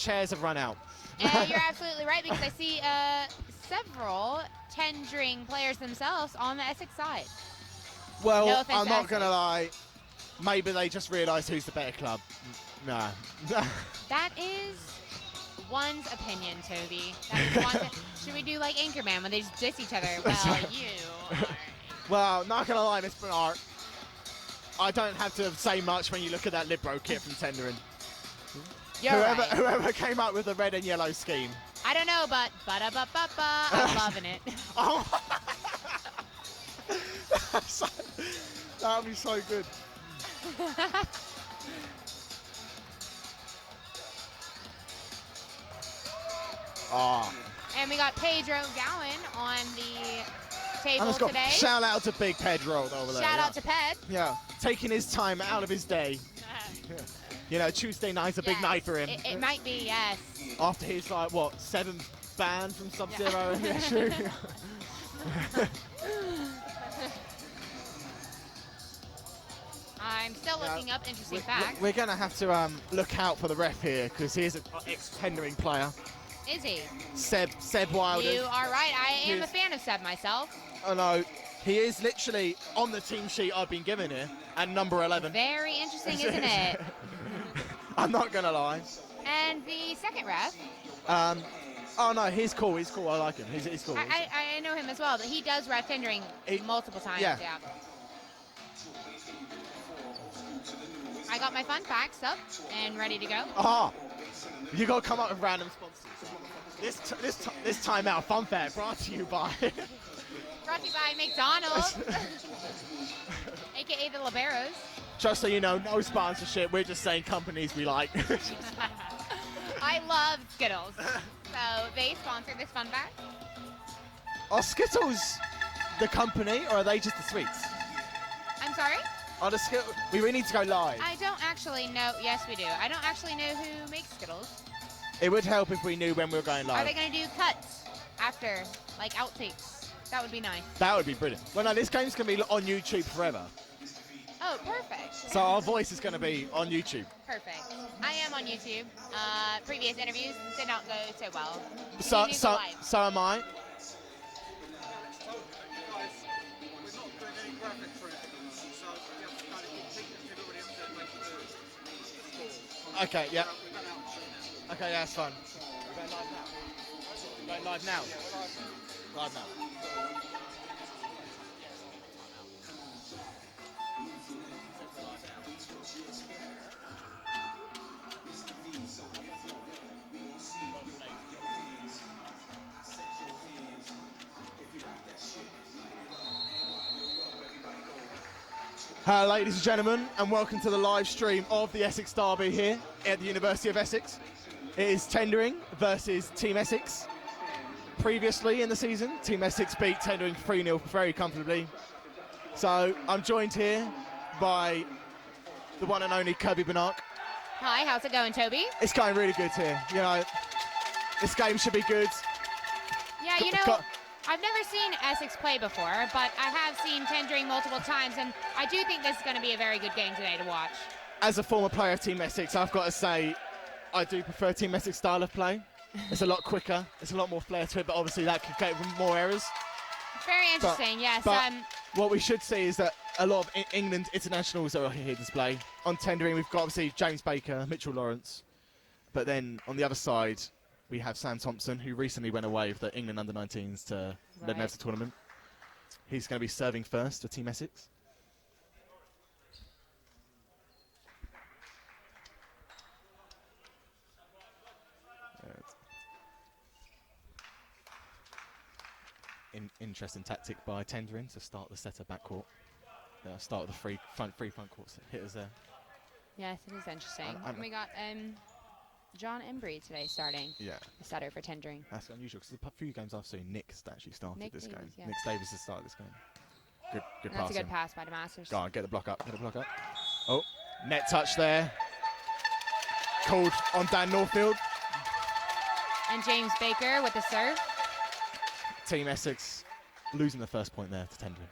chairs have run out. You're absolutely right, because I see several Tendring players themselves on the Essex side. Well, No offense I'm to not Essex. going to lie. Maybe they just realised who's the better club. Nah. That is one's opinion, Toby. That is one's Should we do like Anchorman when they just diss each other? Well, you. Well, not going to lie, Miss Bernard. I don't have to say much when you look at that Libro kit from Tendring. Whoever came up with the red and yellow scheme. I don't know, but ba-da-ba-ba-ba, I'm loving it. Oh. That would be so good. Oh. And we got Pedro Gowan on the table today. Shout out to Big Pedro over there. Shout out to Ped. Yeah, taking his time out of his day. You know, Tuesday night's a big night for him. It might be, yes. After his, like, what, 7th ban from Sub-Zero? Yeah, true. I'm still looking up interesting facts. We're going to have to look out for the ref here, because he is an ex-Tendring player. Is he? Seb Wilder. You are right. I am a fan of Seb myself. Oh, no. He is literally on the team sheet I've been given here, and number 11. Very interesting, isn't it? I'm not going to lie. And the second ref. Oh, no, he's cool. He's cool. I like him. He's cool. I know him as well, but he does ref Tendring multiple times. Yeah. I got my fun facts up and ready to go. Ah, you got to come up with random sponsors. This time out, fun fact brought to you by... Brought to you by McDonald's, a.k.a. the Liberos. Just so you know, no sponsorship. We're just saying companies we like. I love Skittles, so they sponsored this fun fact. Are Skittles the company, or are they just the sweets? I'm sorry? Are the Skittles... We really need to go live. I don't actually know. Yes, we do. I don't actually know who makes Skittles. It would help if we knew when we were going live. Are they going to do cuts after, like outtakes? That would be nice. That would be brilliant. Well, no, this game's going to be on YouTube forever. Oh, perfect. So our voice is going to be on YouTube. Perfect. I am on YouTube. Previous interviews did not go so well. So am I. Okay, yeah. Okay, yeah, that's fine. We're going live now. Live now. Hello, ladies and gentlemen, and welcome to the live stream of the Essex Derby here at the University of Essex. It is Tendring versus Team Essex. Previously in the season, Team Essex beat Tendring 3-0 very comfortably. So I'm joined here by the one and only Kirby Bernard. Hi, how's it going, Toby? It's going really good here. You know, this game should be good. Yeah, you know, I've never seen Essex play before, but I have seen Tendring multiple times, and I do think this is going to be a very good game today to watch. As a former player of Team Essex, I've got to say I do prefer Team Essex style of play. It's a lot quicker, it's a lot more flair to it, but obviously that could get more errors. Very interesting, yes. But what we should see is that a lot of England internationals are here display. On Tendring, we've got obviously James Baker, Mitchell Lawrence, but then on the other side, we have Sam Thompson, who recently went away with the England under-19s to the Neville tournament. He's going to be serving first for Team Essex. Interesting tactic by Tendring to start the setter backcourt. Start with the front court hitters there. Yes, it is interesting. And we got John Embry today starting. Yeah. The setter for Tendring. That's unusual because the few games I've seen, Nick's actually started this game. Yeah. Nick Davis has started this game. Good pass. That's a good pass by the Masters. Go on, get the block up. Oh, net touch there. Called on Dan Northfield. And James Baker with the serve. Team Essex losing the first point there to Tendring.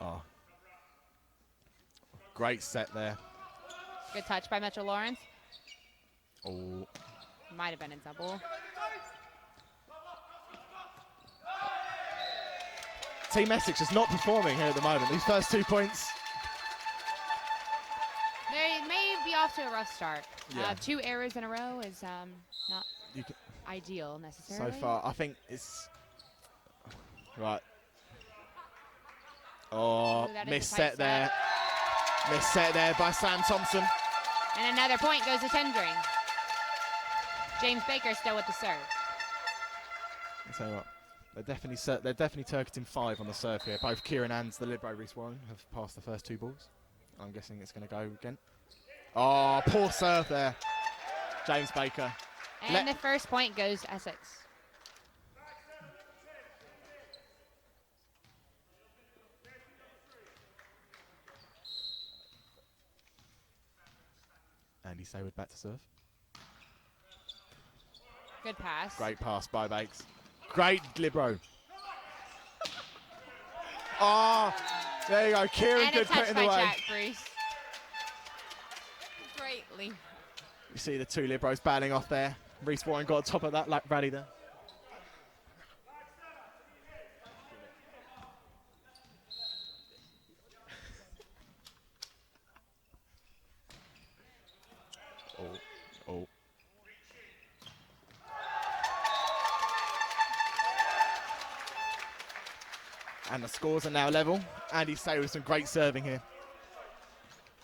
Oh. Great set there. Good touch by Metro Lawrence. Oh. Might have been a double. Team Essex is not performing here at the moment. These first 2 points. They may be off to a rough start. Yeah. 2 errors in a row is not ideal necessarily. So far, I think it's right. Oh, missed set there. Missed set there by Sam Thompson. And another point goes to Tendring. James Baker still with the serve. So what? They're definitely targeting 5 on the serve here. Both Kieran and the libero Reese Warren have passed the first 2 balls. I'm guessing it's going to go again. Oh, poor serve there, James Baker. And the first point goes to Essex. Andy Sayward back to serve. Good pass. Great pass by Bakes. Great libero. Oh, there you go. Kieran, good put in the way. And a touch by Jack Bruce. Greatly. You see the 2 liberos battling off there. Reese Warren got on top of that rally there. Oh. And the scores are now level. Andy Say with some great serving here.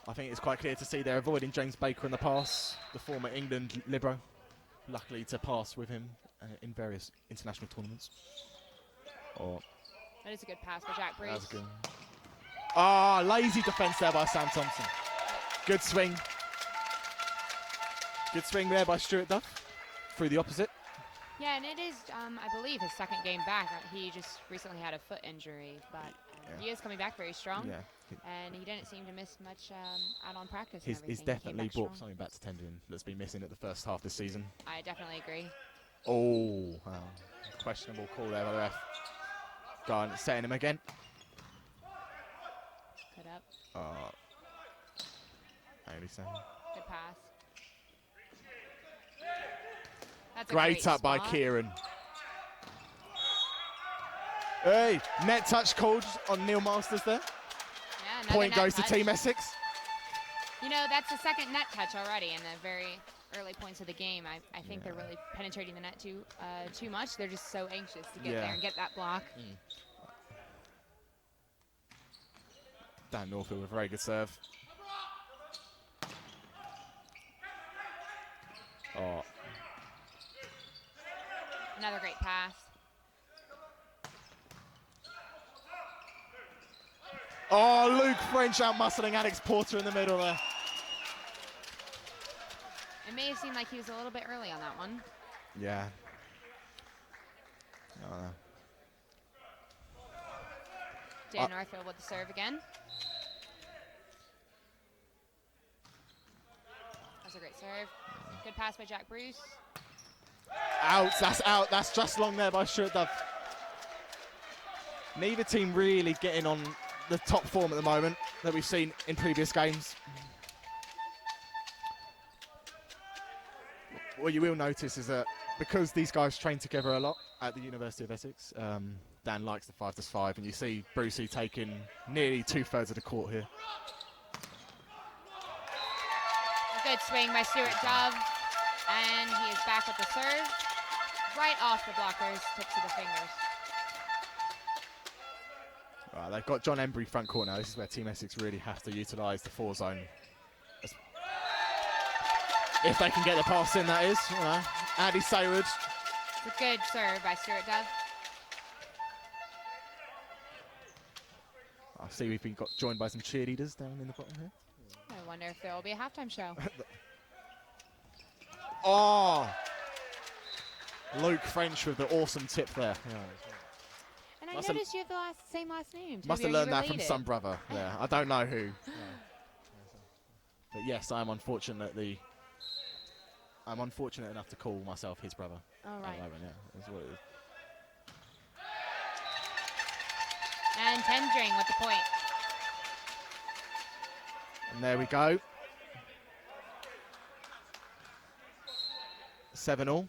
I think it's quite clear to see they're avoiding James Baker in the pass, the former England libero. Luckily to pass with him in various international tournaments. That is a good pass by Jack Bruce. That was good. Ah, lazy defence there by Sam Thompson. Good swing. Good swing there by Stuart Duff through the opposite. Yeah, and it is, I believe, his second game back. He just recently had a foot injury, but he is coming back very strong. Yeah. And he didn't seem to miss much out on practice. He's definitely brought something back to Tendring that's been missing at the first half this season. I definitely agree. Oh, wow. Questionable call there by the ref. Go on, setting him again. Good up. Good pass. That's great up by Kieran. Hey, net touch called on Neil Masters there. Yeah, point goes touch. to Team Essex. You know, that's the second net touch already in the very early points of the game. I think they're really penetrating the net too much. They're just so anxious to get there and get that block. Dan Norfield with a very good serve. Oh. Another great pass. Oh, Luke French out-muscling Alex Porter in the middle there. It may have seemed like he was a little bit early on that one. Yeah. Dan Northfield with the serve again. That's a great serve. Good pass by Jack Bruce. Out, that's out. That's just long there by Stuart Dove. Neither team really getting on the top form at the moment that we've seen in previous games. What you will notice is that because these guys train together a lot at the University of Essex, Dan likes the 5-5, and you see Brucey taking nearly 2/3 of the court here. A good swing by Stuart Dove, and he is back with the serve. Right off the blockers, tips of the fingers. Right, they've got John Embry front court now. This is where Team Essex really have to utilise the 4 zone. If they can get the pass in, that is. You know, Andy Sayward. It's a good serve by Stuart Dove. I see we've been got joined by some cheerleaders down in the bottom here. I wonder if there will be a halftime show. Oh! Luke French with the awesome tip there. Yeah. And I noticed you have the same last name. Must have learned that from some brother. Yeah, I don't know who. Yeah. But yes, I'm unfortunate enough to call myself his brother. Oh, right. Yeah, that's what it is. And Tendring with the point. And there we go. 7-all.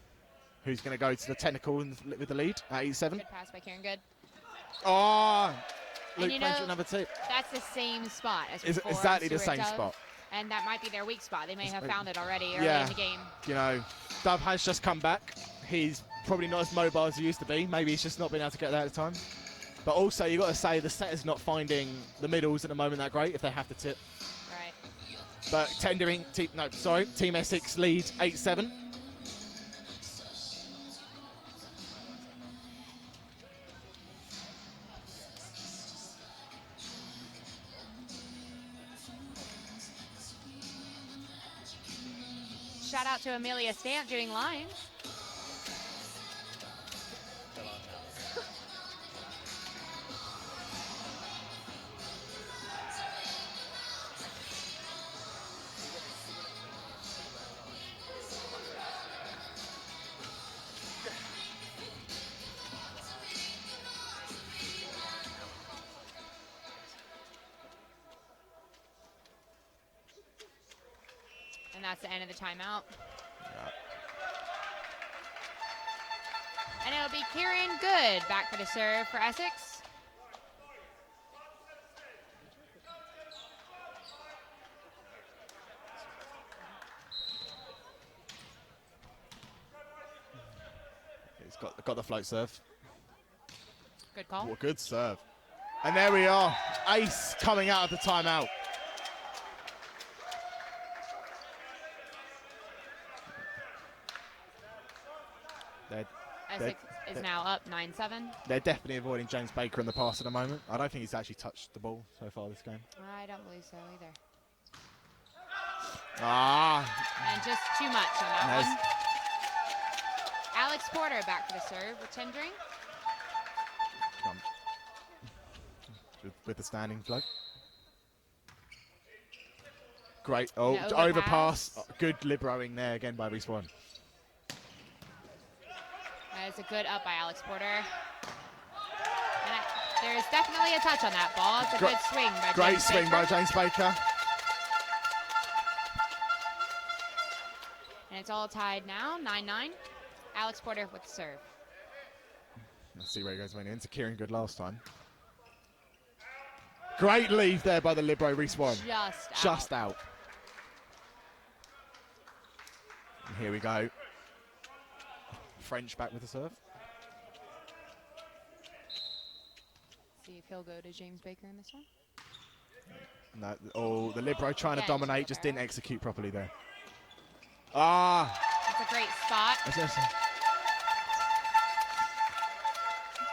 Who's going to go to the technical with the lead at 8-7? Good pass by Kieran. Good. Oh, And Luke French at number 2. That's the same spot as It's before. exactly the Stuart same Dove, spot. and that might be their weak spot. They may have found it already early yeah. in the game. You know, Dove has just come back. He's probably not as mobile as he used to be. Maybe he's just not been able to get there at the time. But also, you've got to say the setter's not finding the middles at the moment that great if they have to tip. Right. But Tendring, Team Essex lead 8-7. Shout out to Amelia Stamp doing lines. And that's the end of the timeout. And it'll be Kieran Good back for the serve for Essex. He's got the float serve. Good call. What a good serve. And there we are. Ace coming out of the timeout. Essex is now up 9-7. They're definitely avoiding James Baker in the pass at the moment. I don't think he's actually touched the ball so far this game. I don't believe so either. And just too much on that one. Alex Porter back for the serve with Tendring. With the standing float. Great. Oh, An overpass. Good libroing there again by Respawn. That is a good up by Alex Porter. And there's definitely a touch on that ball. It's a good swing by James Great swing Baker. by James Baker. And it's all tied now, 9-9. Alex Porter with the serve. Let's see where he goes when into Kieran Good last time. Great leave there by the libero Respawn. Just out. And here we go. French back with the serve. See if he'll go to James Baker in this one. No, the libero trying to dominate, just didn't execute properly there. That's a great spot.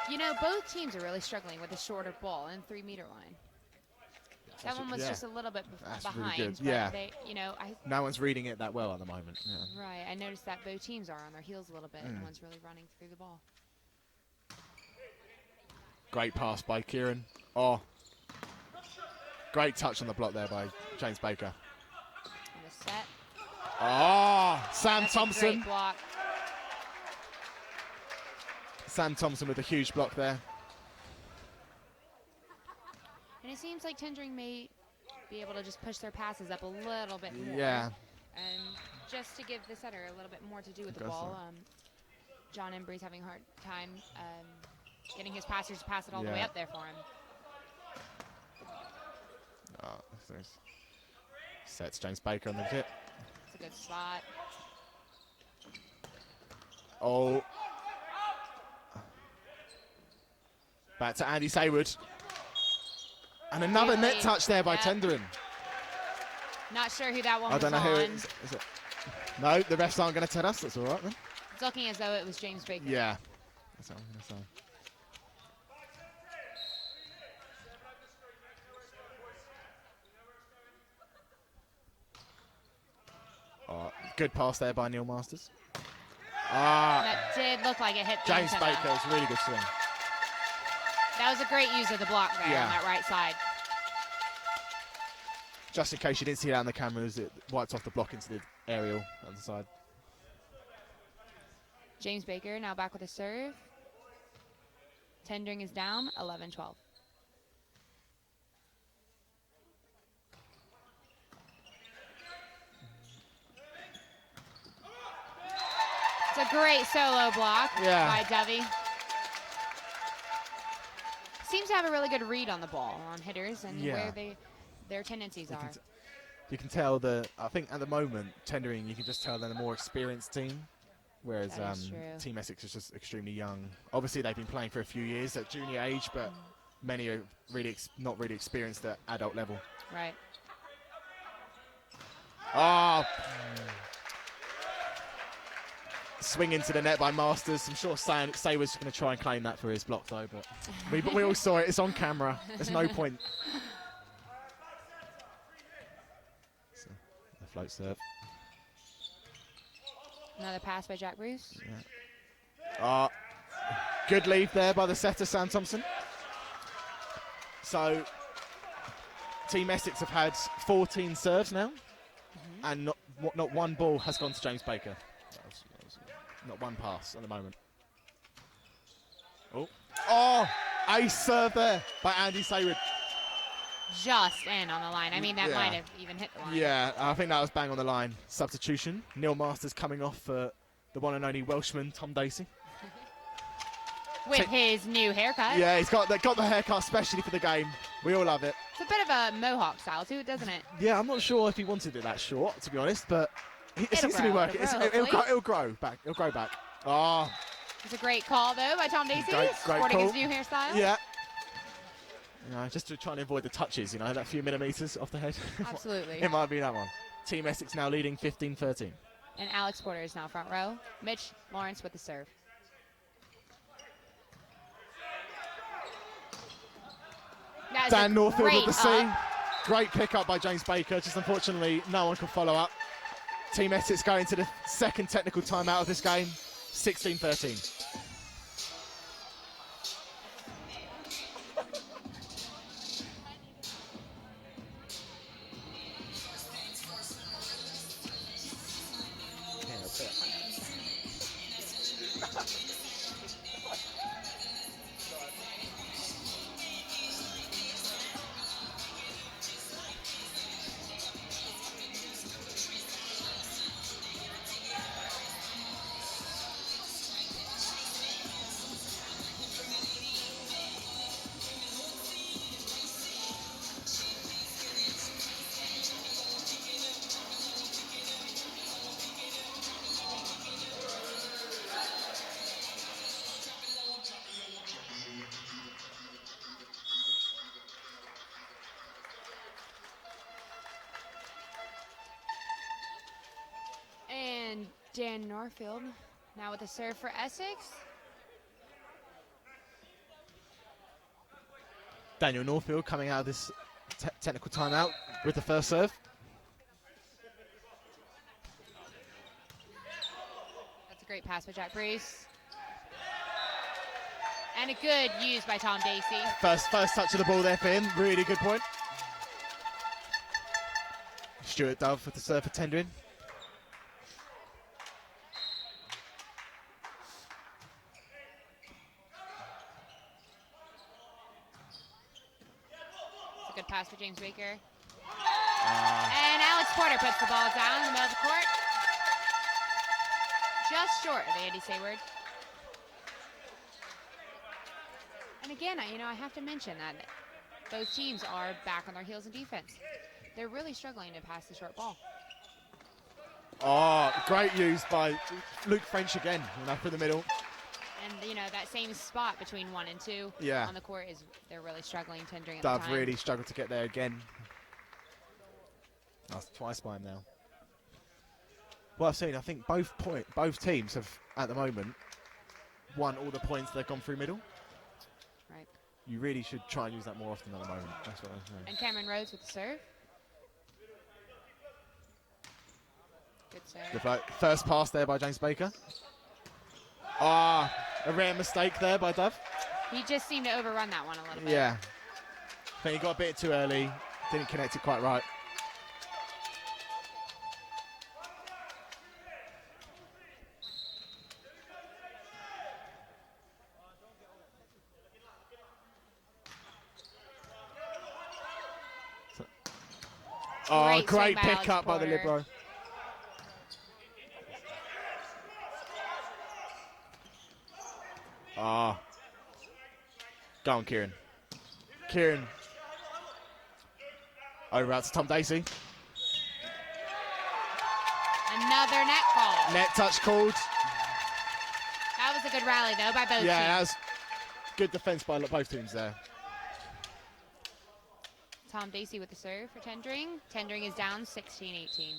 You know, both teams are really struggling with the shorter ball and 3-meter line. That one was just a little bit behind. Really good. But yeah. No one's reading it that well at the moment. Yeah. Right. I noticed that both teams are on their heels a little bit. No one's really running through the ball. Great pass by Kieran. Great touch on the block there by James Baker. And the set. Sam That's Thompson. A great block. Sam Thompson with a huge block there. And it seems like Tendring may be able to just push their passes up a little bit more. Yeah. And just to give the setter a little bit more to do with the ball. John Embry's having a hard time getting his passers to pass it all the way up there for him. Sets James Baker on the tip. It's a good spot. Back to Andy Saywood. And another net touch there by Tendring. Not sure who that one was I don't know on. who it is. Is it? No, the refs aren't going to tell us. That's all right then. It's looking as though it was James Baker. Yeah. That's what I'm going to say. Good pass there by Neil Masters. That did look like it hit the James antenna. Baker's really good swing. That was a great use of the block there on that right side. Just in case you didn't see that on the cameras, it wiped off the block into the aerial on the side. James Baker now back with a serve. Tendring is down, 11-12. It's a great solo block by Dovey. Seems to have a really good read on the ball, on hitters, and where their tendencies are. You can tell I think at the moment, Tendring, you can just tell they're the more experienced team, whereas Team Essex is just extremely young. Obviously, they've been playing for a few years at junior age, but many are really not really experienced at adult level. Right. Oh. Swing into the net by Masters. I'm sure Say was going to try and claim that for his block, though, but we all saw it. It's on camera. There's no point. So, the float serve. Another pass by Jack Bruce. Yeah. Good lead there by the setter, Sam Thompson. So, Team Essex have had 14 serves now, and not one ball has gone to James Baker. Not one pass at the moment. Oh, ace serve there by Andy Saywood. Just in on the line. I mean, that might have even hit the line. Yeah, I think that was bang on the line. Substitution. Neil Masters coming off for the one and only Welshman, Tom Dacey. With his new haircut. Yeah, he's got the haircut especially for the game. We all love it. It's a bit of a mohawk style too, doesn't it? Yeah, I'm not sure if he wanted it that short, to be honest, but it seems to be working. It'll grow back. It'll grow back. Oh. It's a great call, though, by Tom Dacey, sporting his new hairstyle. Yeah. Just to try and avoid the touches, that few millimetres off the head. Absolutely. It might be that one. Team Essex now leading 15-13. And Alex Porter is now front row. Mitch Lawrence with the serve. Dan Norfield with the C. Great pickup by James Baker. Just unfortunately, no one could follow up. Team Essex going to the second technical timeout of this game. 16-13. And Dan Norfield now with a serve for Essex. Daniel Norfield coming out of this technical timeout with the first serve. That's a great pass by Jack Bruce. And a good use by Tom Dacey. First touch of the ball there for him. Really good point. Stuart Dove with the serve for Tendring. Good pass for James Baker. And Alex Porter puts the ball down in the middle of the court. Just short of Andy Sayward. And again, I have to mention that both teams are back on their heels in defense. They're really struggling to pass the short ball. Oh, great use by Luke French again, through the middle. And, that same spot between 1 and 2 on the court they're really struggling, Tendring. Dove really struggled to get there again. That's twice by him now. Well, I've seen, I think both teams have, at the moment, won all the points they've gone through middle. Right. You really should try and use that more often at the moment. That's what I'm saying. And Cameron Rhodes with the serve. Good serve. The first pass there by James Baker. A rare mistake there by Dove. He just seemed to overrun that one a little bit. Yeah. I think he got a bit too early. Didn't connect it quite right. Great pickup by the libero. Ah. Go on, Kieran. Kieran. Over out to Tom Dacey. Another net call. Net touch called. That was a good rally, though, by both teams. Yeah, that was good defense by both teams there. Tom Dacey with the serve for Tendring. Tendring is down 16-18.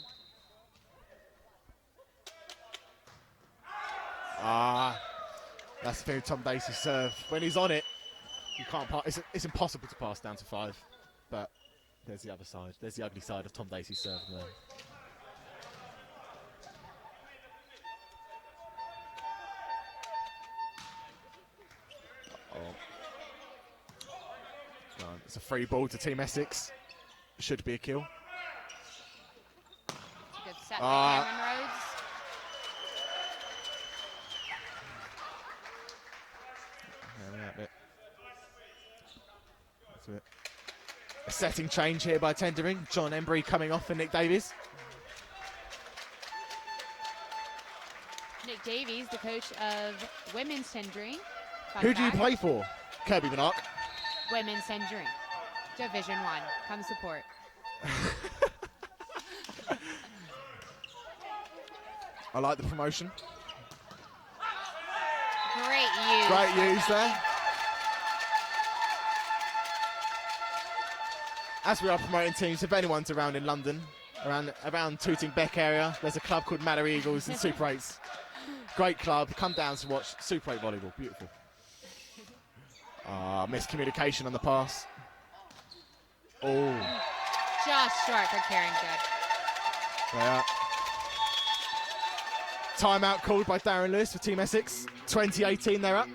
That's the thing with Tom Dacey's serve. When he's on it, you can't pass. It's impossible to pass down to 5. But there's the other side. There's the ugly side of Tom Dacey's serve there. It's a free ball to Team Essex. Should be a kill. It's a good set by Cameron Rhodes. That's it. A setting change here by Tendring. John Embry coming off for Nick Davies. Nick Davies, the coach of women's Tendring. Who do you play for? Kirby Minark. Women's Tendring. Division 1. Come support. I like the promotion. Great use. Great use there. As we are promoting teams, if anyone's around in London, around Tooting Beck area, there's a club called Mallory Eagles in Super 8s. Great club. Come down to watch Super 8 volleyball. Beautiful. Miscommunication on the pass. Oh. Just short for Carrington. Yeah. Timeout called by Darren Lewis for Team Essex. 2018, they're up.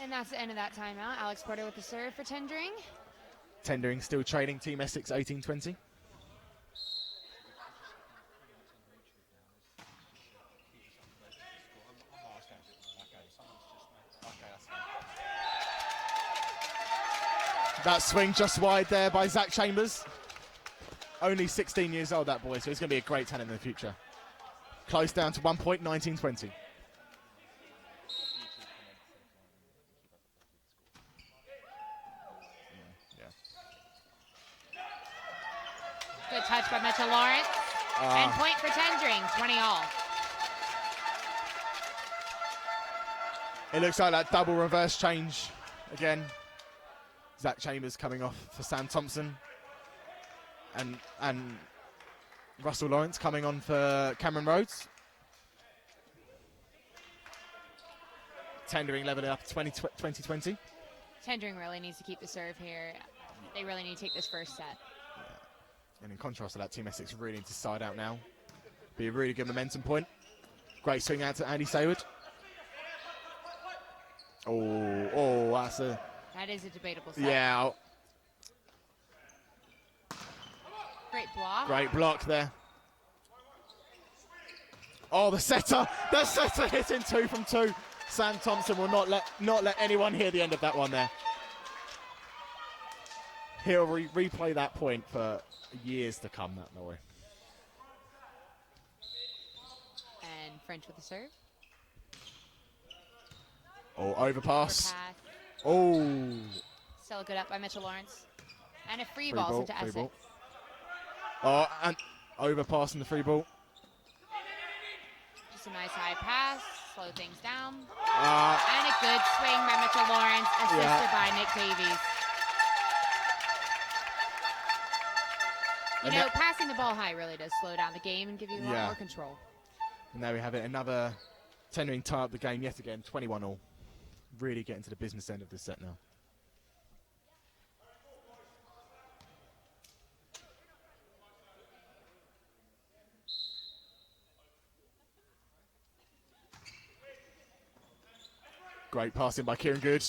And that's the end of that timeout. Alex Porter with the serve for Tendring. Tendring still trailing Team Essex 18-20. That swing just wide there by Zach Chambers. Only 16 years old, that boy, so he's going to be a great talent in the future. Close down to 1 point, 19-20. Good touch by Mitchell Lawrence. And point for Tendring, 20-all. It looks like that double reverse change again. Zach Chambers coming off for Sam Thompson. And Russell Lawrence coming on for Cameron Rhodes. Tendring level it up 20-20. Tendring really needs to keep the serve here. They really need to take this first set. And in contrast to that, Team Essex really need to side out now. Be a really good momentum point. Great swing out to Andy Sayward. Oh, that's a... That is a debatable set. Yeah. Great block. Great block there. Oh, the setter hitting 2 from 2. Sam Thompson will not let anyone hear the end of that one there. He'll replay that point for years to come, that boy. And French with the serve. Oh, overpass. Overpass. Oh. Still good up by Mitchell Lawrence. And a free ball into Essex. Ball. Oh, and overpassing the free ball. Just a nice high pass. Slow things down. And a good swing by Mitchell Lawrence, assisted by Nick Davies. You know, passing the ball high really does slow down the game and give you a lot more control. And there we have it. Another Tendring tie up the game yet again, 21-all. Really getting to the business end of this set now. Great passing by Kieran Good.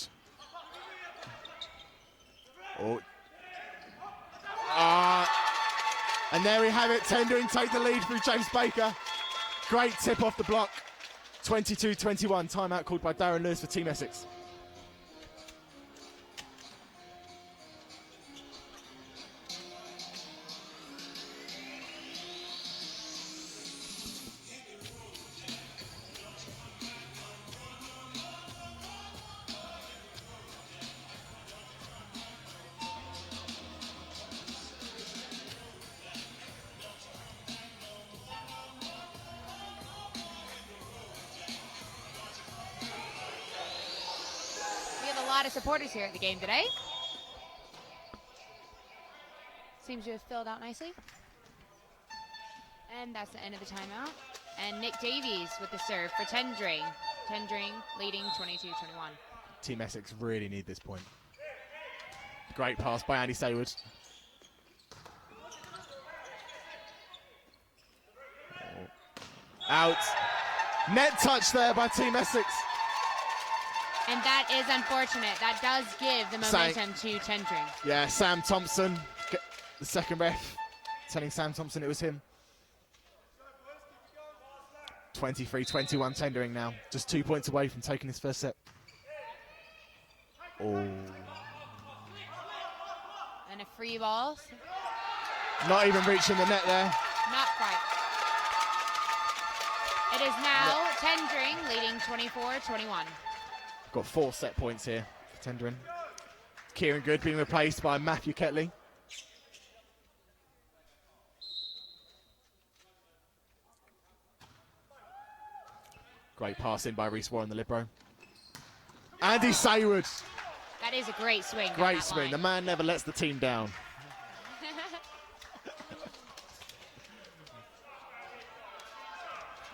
Oh. And there we have it. Tendring take the lead through James Baker. Great tip off the block. 22-21. Timeout called by Darren Lewis for Team Essex. A lot of supporters here at the game today. Seems to have filled out nicely. And that's the end of the timeout. And Nick Davies with the serve for Tendring. Tendring leading 22-21. Team Essex really need this point. Great pass by Andy Saywood. Out. Net touch there by Team Essex. And that is unfortunate. That does give the momentum to Tendring. Yeah, Sam Thompson, the second ref, telling Sam Thompson it was him. 23-21 Tendring now. Just 2 points away from taking his first set. Oh. And a free ball. Not even reaching the net there. Not quite. It is now Tendring leading 24-21. Got 4 set points here for Tendring. Kieran Good being replaced by Matthew Ketley. Great passing by Reece Warren, the libero. Andy Saywood. That is a great swing. Great swing. The man never lets the team down.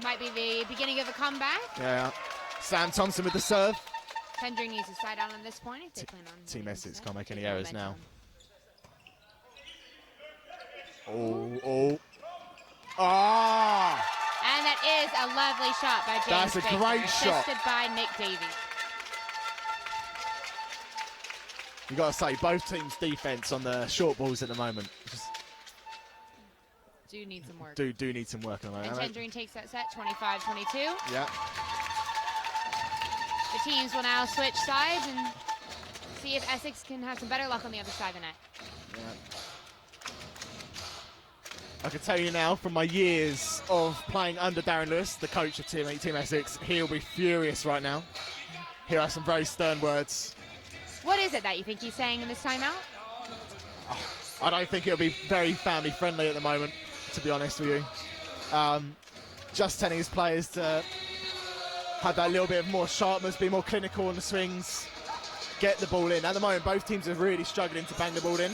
Might be the beginning of a comeback. Yeah. Sam Thompson with the serve. Tendring needs to side down on this point if they plan on. Team Essex can't make any errors now. Oh. Ah! And that is a lovely shot by James That's a Baker, great shot. assisted by Nick Davies. You got to say, both teams' defense on the short balls at the moment Do need some work. do need some work on that. And Tendring takes that set 25-22. Yeah. The teams will now switch sides and see if Essex can have some better luck on the other side of the net. Yeah. I can tell you now, from my years of playing under Darren Lewis, the coach of Team Essex, he'll be furious right now. He'll have some very stern words. What is it that you think he's saying in this timeout? I don't think it'll be very family friendly at the moment, to be honest with you. Just telling his players to have that little bit of more sharpness, be more clinical on the swings, get the ball in. At the moment, both teams are really struggling to bang the ball in.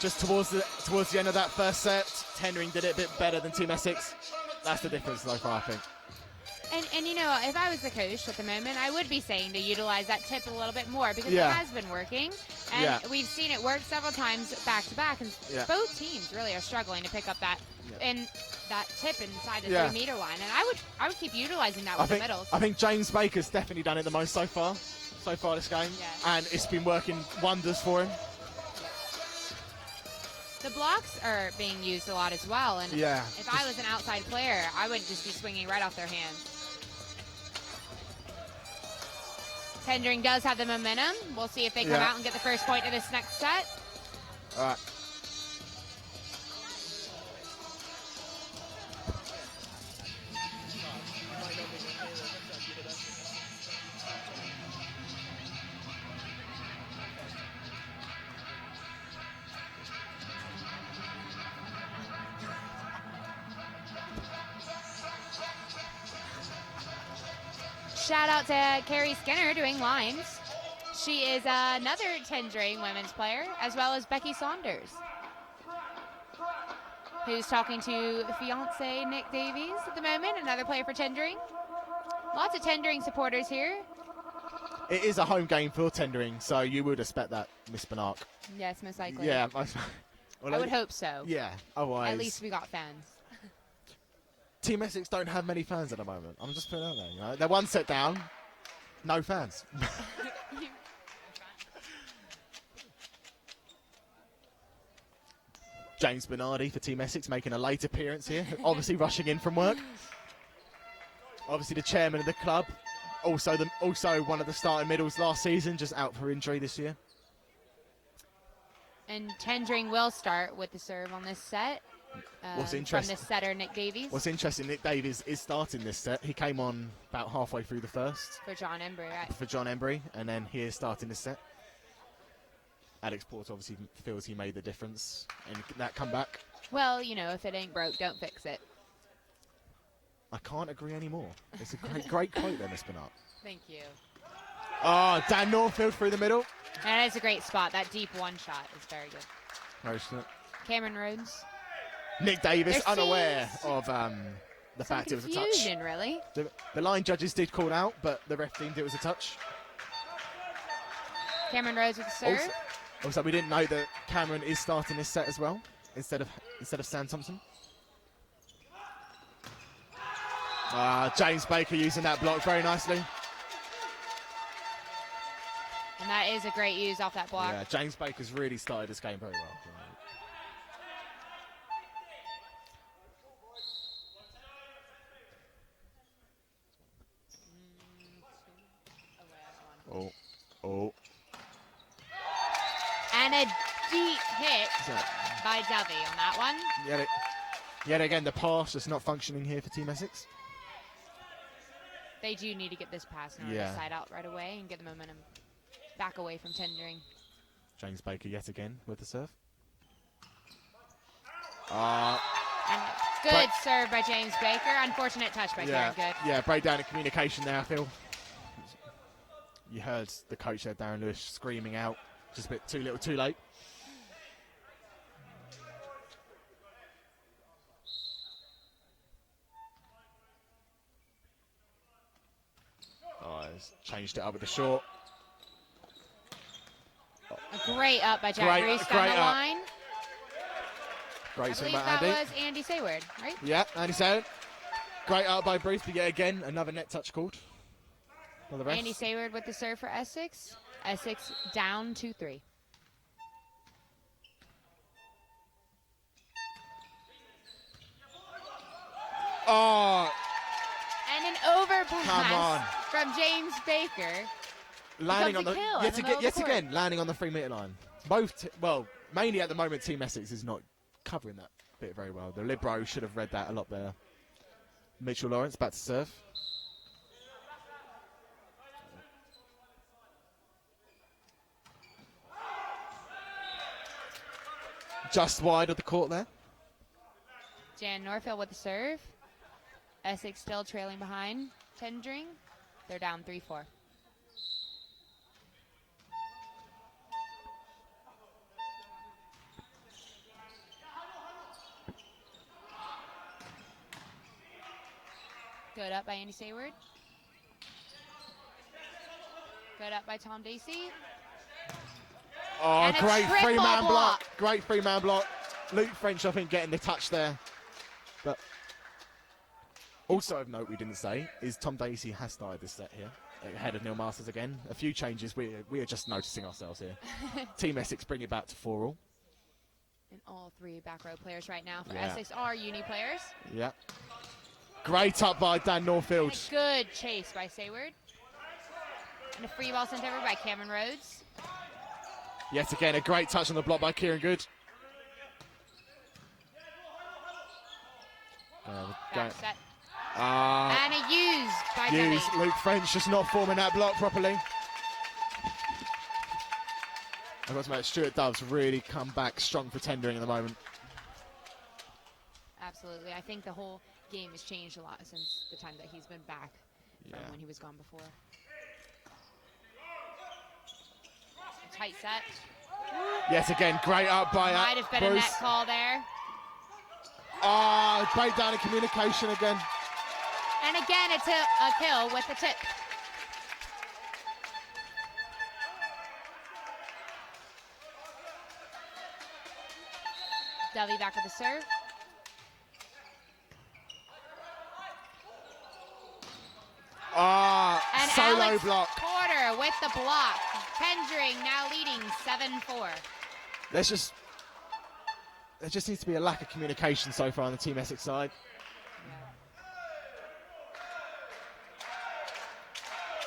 Just towards the end of that first set, Tendring did it a bit better than Team Essex. That's the difference so far, I think. And you know, if I was the coach at the moment, I would be saying to utilize that tip a little bit more because Yeah. it has been working. And Yeah. we've seen it work several times back to back. And Yeah. both teams really are struggling to pick up that and that tip inside the Yeah. 3-meter line. And I would keep utilizing that with the middles. I think James Baker's definitely done it the most so far this game. Yeah. And it's been working wonders for him. The blocks are being used a lot as well. And Yeah. if I was an outside player, I would just be swinging right off their hands. Tendring does have the momentum. We'll see if they come Yeah. out and get the first point of this next set. All right. Shout out to Carrie Skinner doing lines. She is another Tendring women's player, as well as Becky Saunders, who's talking to fiance Nick Davies at the moment, another player for Tendring. Lots of Tendring supporters here. It is a home game for Tendring, so you would expect that, Miss Benark. Yes, most likely. Yeah. I would hope so. Yeah, otherwise. At least we got fans. Team Essex don't have many fans at the moment. I'm just putting it out there. You know? They're one set down. No fans. James Bernardi for Team Essex making a late appearance here, obviously rushing in from work. Obviously the chairman of the club, also one of the starting middles last season, just out for injury this year. And Tendring will start with the serve on this set. What's from interesting? the setter, Nick Davies. What's interesting, Nick Davies is starting this set. He came on about halfway through the first. For John Embry, right? For John Embry, and then he is starting this set. Alex Porter obviously feels he made the difference in that comeback. Well, you know, if it ain't broke, don't fix it. I can't agree anymore. It's a great quote there, Miss Bernard. Thank you. Oh, Dan Norfield through the middle. That is a great spot. That deep one shot is very good. Excellent. Cameron Rhodes. Nick Davis There unaware seems of the fact it was a touch. Confusion, really. The line judges did call out, but the ref deemed it was a touch. Cameron Rhodes with the serve. Also, we didn't know that Cameron is starting this set as well, instead of Sam Thompson. James Baker using that block very nicely. And that is a great use off that block. Yeah, James Baker's really started this game very well. Oh. And a deep hit by Dovey on that one. Yet again, the pass is not functioning here for Team Essex. They do need to get this pass in order to side out right away and get the momentum back away from Tendring. James Baker yet again with the serve. And good serve by James Baker. Unfortunate touch by Darren Good. Yeah, breakdown in communication there, I feel. You heard the coach there, Darren Lewis, screaming out. Just a bit too little, too late. He's changed it up with the short. A great up by Jack Reese down the line. Great swing by that Andy. was Andy Sayward, right? Yeah, Andy Sayward. Great up by Bruce, but yet again, another net touch called. Andy Sayward with the serve for Essex. Essex down 2-3. Oh, and an overpass from James Baker. Landing on the yet again landing on the 3 metre line. Mainly at the moment, Team Essex is not covering that bit very well. The libero should have read that a lot better. Mitchell Lawrence back to serve. Just wide of the court there. Jan Norfield with the serve. Essex still trailing behind Tendring. They're down 3-4. Good up by Andy Sayward. Good up by Tom Dacey. Oh, great three-man block. Great three-man block. Luke French, I think, getting the touch there. But also of note we didn't say is Tom Dacey has started this set here ahead of Neil Masters again. A few changes. We are just noticing ourselves here. Team Essex bring it back to 4-all. And all three back row players right now for Essex are uni players. Yeah. Great up by Dan Norfield. And a good chase by Sayward. And a free ball sent over by Cameron Rhodes. Yet again, a great touch on the block by Kieran Good. Back set. And a use by Demi. Luke French just not forming that block properly. I've got to make Stuart Dove's really come back strong for Tendring at the moment. Absolutely. I think the whole game has changed a lot since the time that he's been back from when he was gone before. A tight set. Yet again, great up by Might have been Bruce. a net call there. Breakdown in communication again. And again, it's a kill with the tip. Dovey back with the serve. And solo Alex block. Porter with the block. Tendring now leading 7-4. There just needs to be a lack of communication so far on the Team Essex side.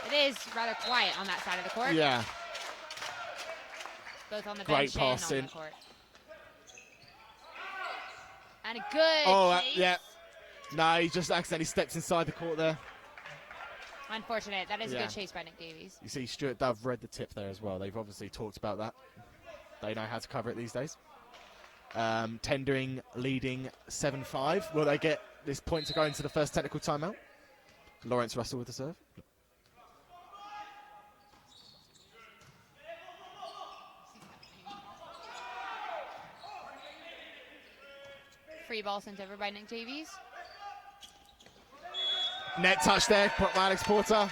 It is rather quiet on that side of the court. Yeah. Both on the Great bench and pass on in. the court. And a good chase. Yeah. No, he just accidentally stepped inside the court there. Unfortunate. That is a good chase by Nick Davies. You see Stuart Dove read the tip there as well. They've obviously talked about that. They know how to cover it these days. Tendring leading 7-5. Will they get this point to go into the first technical timeout? Lawrence Russell with the serve. Free ball sent over by Nick Davies. Net touch there by Alex Porter.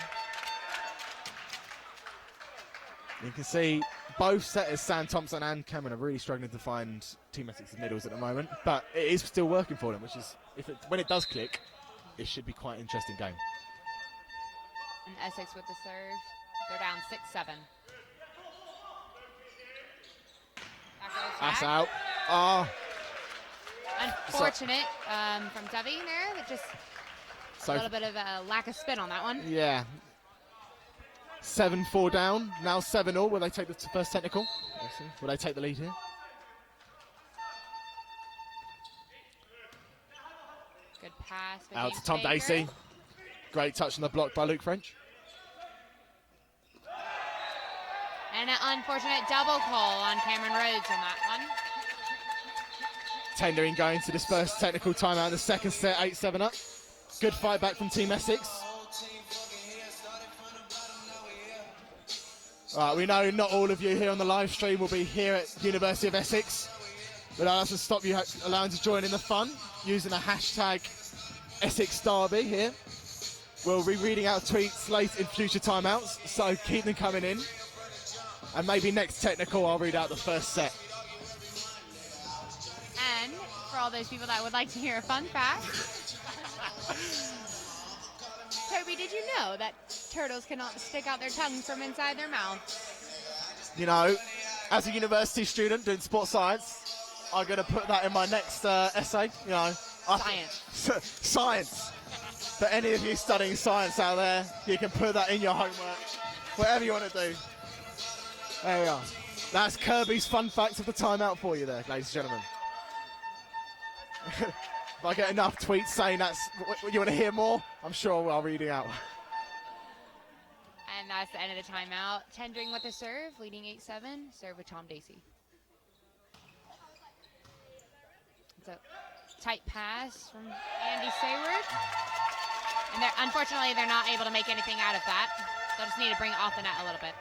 You can see both setters, Sam Thompson and Cameron, are really struggling to find Team Essex's middles at the moment, but it is still working for them, which is, when it does click, it should be quite an interesting game. And Essex with the serve. They're down 6-7. That's out. Oh. Unfortunate from Devi there. That just a little bit of a lack of spin on that one. Yeah. 7-4 down. Now 7-all. Will they take the first technical? Will they take the lead here? Good pass. Out to Tom Dacey. Great touch on the block by Luke French. And an unfortunate double call on Cameron Rhodes on that one. Tendering going to this first technical timeout in the second set, 8-7 up. Good fight back from Team Essex. All right, we know not all of you here on the live stream will be here at University of Essex, but that doesn't stop you allowing to join in the fun using the hashtag Essex Derby here. We'll be reading out tweets late in future timeouts, so keep them coming in. And maybe next technical, I'll read out the first set. And for all those people that would like to hear a fun fact, Toby, did you know that turtles cannot stick out their tongues from inside their mouth? You know, as a university student doing sports science, I'm going to put that in my next essay. You know, Science. Science. For any of you studying science out there, you can put that in your homework. Whatever you want to do. There we are. That's Kirby's fun facts of the timeout for you there, ladies and gentlemen. If I get enough tweets saying that's what you want to hear more, I'm sure I'll read it out. And that's the end of the timeout. Tendring with the serve, leading 8-7. Serve with Tom Dacey. It's a tight pass from Andy Sayward. And unfortunately, they're not able to make anything out of that. They'll just need to bring it off the net a little bit.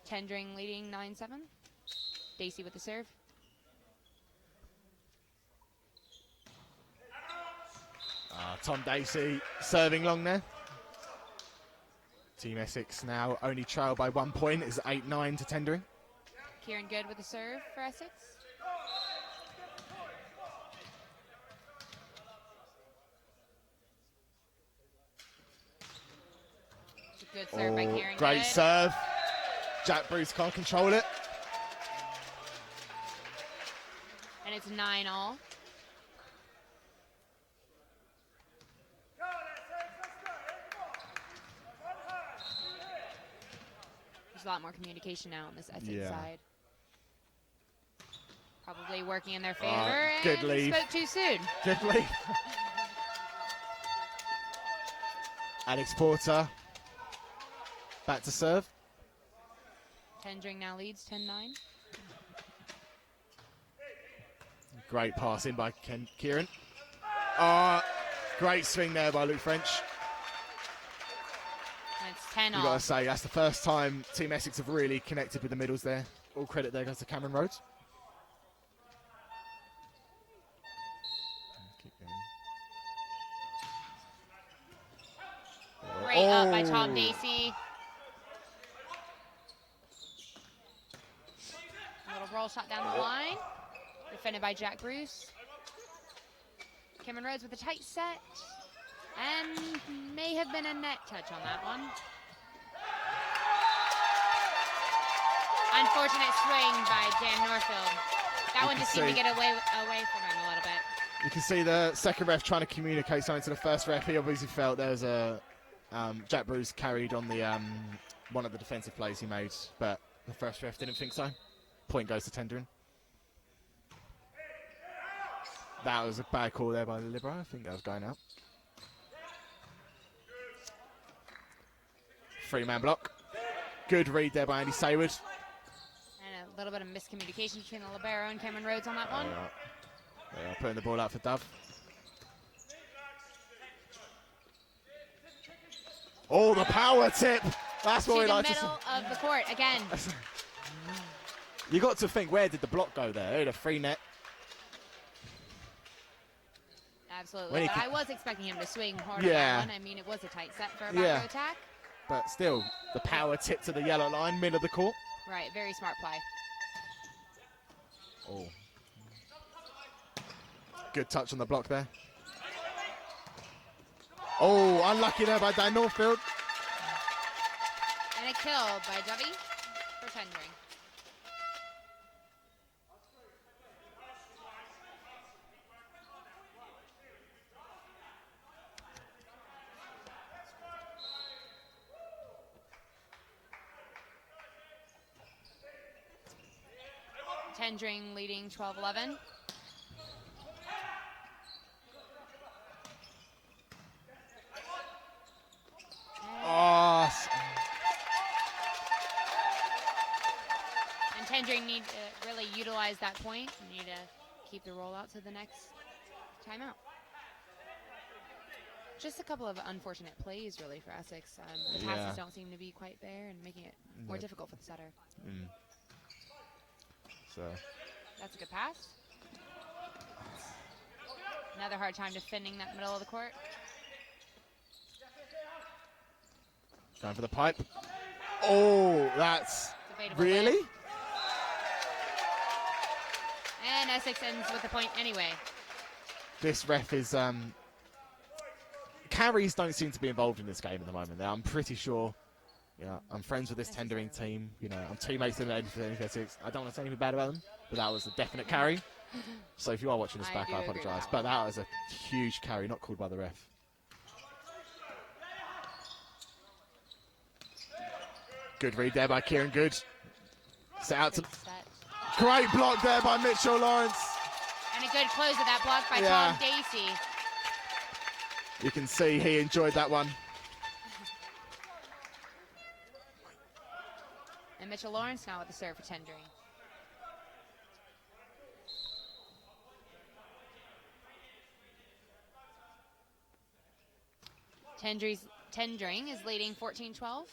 Tendring leading 9-7. Dacey with the serve. Tom Dacey serving long there. Team Essex now only trail by 1 point. It's 8-9 to Tendring. Kieran Good with the serve for Essex. It's a good serve by Kieran Great Good. serve. Jack Bruce can't control it. And it's 9-all. There's a lot more communication now on this Essex side. Probably working in their favor. Good and lead. Spoke too soon. Good lead. Alex Porter back to serve. Tendring now leads 10-9. Great pass in by Kieran. Great swing there by Luke French. And it's 10 You've got to say, that's the first time Team Essex have really connected with the middles there. All credit there goes to Cameron Rhodes. Great up by Tom Dacey. A little roll shot down the line. Defended by Jack Bruce. Cameron Rhodes with a tight set. And may have been a net touch on that one. Unfortunate swing by Dan Norfield. That one just seemed to get away from him a little bit. You can see the second ref trying to communicate something to the first ref. He obviously felt there was a Jack Bruce carried on the one of the defensive plays he made, but the first ref didn't think so. Point goes to Tendring. That was a bad call there by the libero. I think that was going out. 3-man block. Good read there by Andy Sayward. And a little bit of miscommunication between the libero and Cameron Rhodes on that one. They are putting the ball out for Dove. Oh, the power tip. That's what we like to see. Middle of the court again. You got to think, where did the block go there? The free net. Absolutely. But I was expecting him to swing harder on that one. I mean, it was a tight set for a back row attack. But still, the power tip to the yellow line, middle of the court. Right, very smart play. Oh. Good touch on the block there. Oh, unlucky there by Dan Norfield. And a kill by Dovey for Tendring. Tendring leading 12-11. Oh. And Tendring need to really utilize that point. We need to keep the rollout to the next timeout. Just a couple of unfortunate plays, really, for Essex. The passes don't seem to be quite there and making it more difficult for the setter. So that's a good pass. Another hard time defending that middle of the court. Going for the pipe. Oh, that's debatable really? Win. And Essex ends with the point anyway. This ref is carries don't seem to be involved in this game at the moment. I'm pretty sure. Yeah, I'm friends with this Tendring team. You know, I'm teammates with Essex. I don't want to say anything bad about them, but that was a definite carry. So if you are watching this back, I apologise. But that was a huge carry, not called by the ref. Good read there by Kieran Good. Set out to... Great block there by Mitchell Lawrence. And a good close of that block by Tom Dacey. You can see he enjoyed that one. And Mitchell Lawrence now with the serve for Tendring. Tendring is leading 14-12.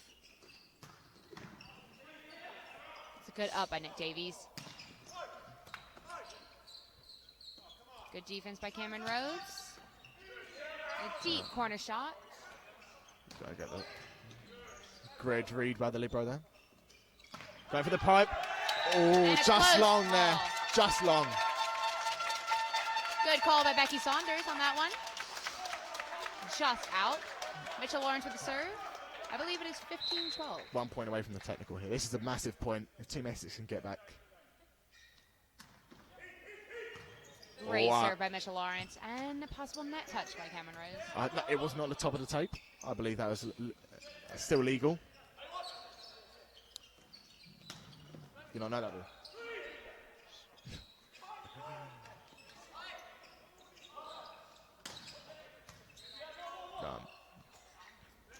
It's a good up by Nick Davies. Good defense by Cameron Rhodes. A deep corner shot. Gotta get that. Great read by the libero there. Going for the pipe. Oh, just long there. Just long. Good call by Becky Saunders on that one. Just out. Mitchell Lawrence with the serve. I believe it is 15-12. 1 point away from the technical here. This is a massive point if Team Essex can get back. Great serve by Mitchell Lawrence and a possible net touch by Cameron Rose. It was not on the top of the tape. I believe that was still legal. You don't know that, do you?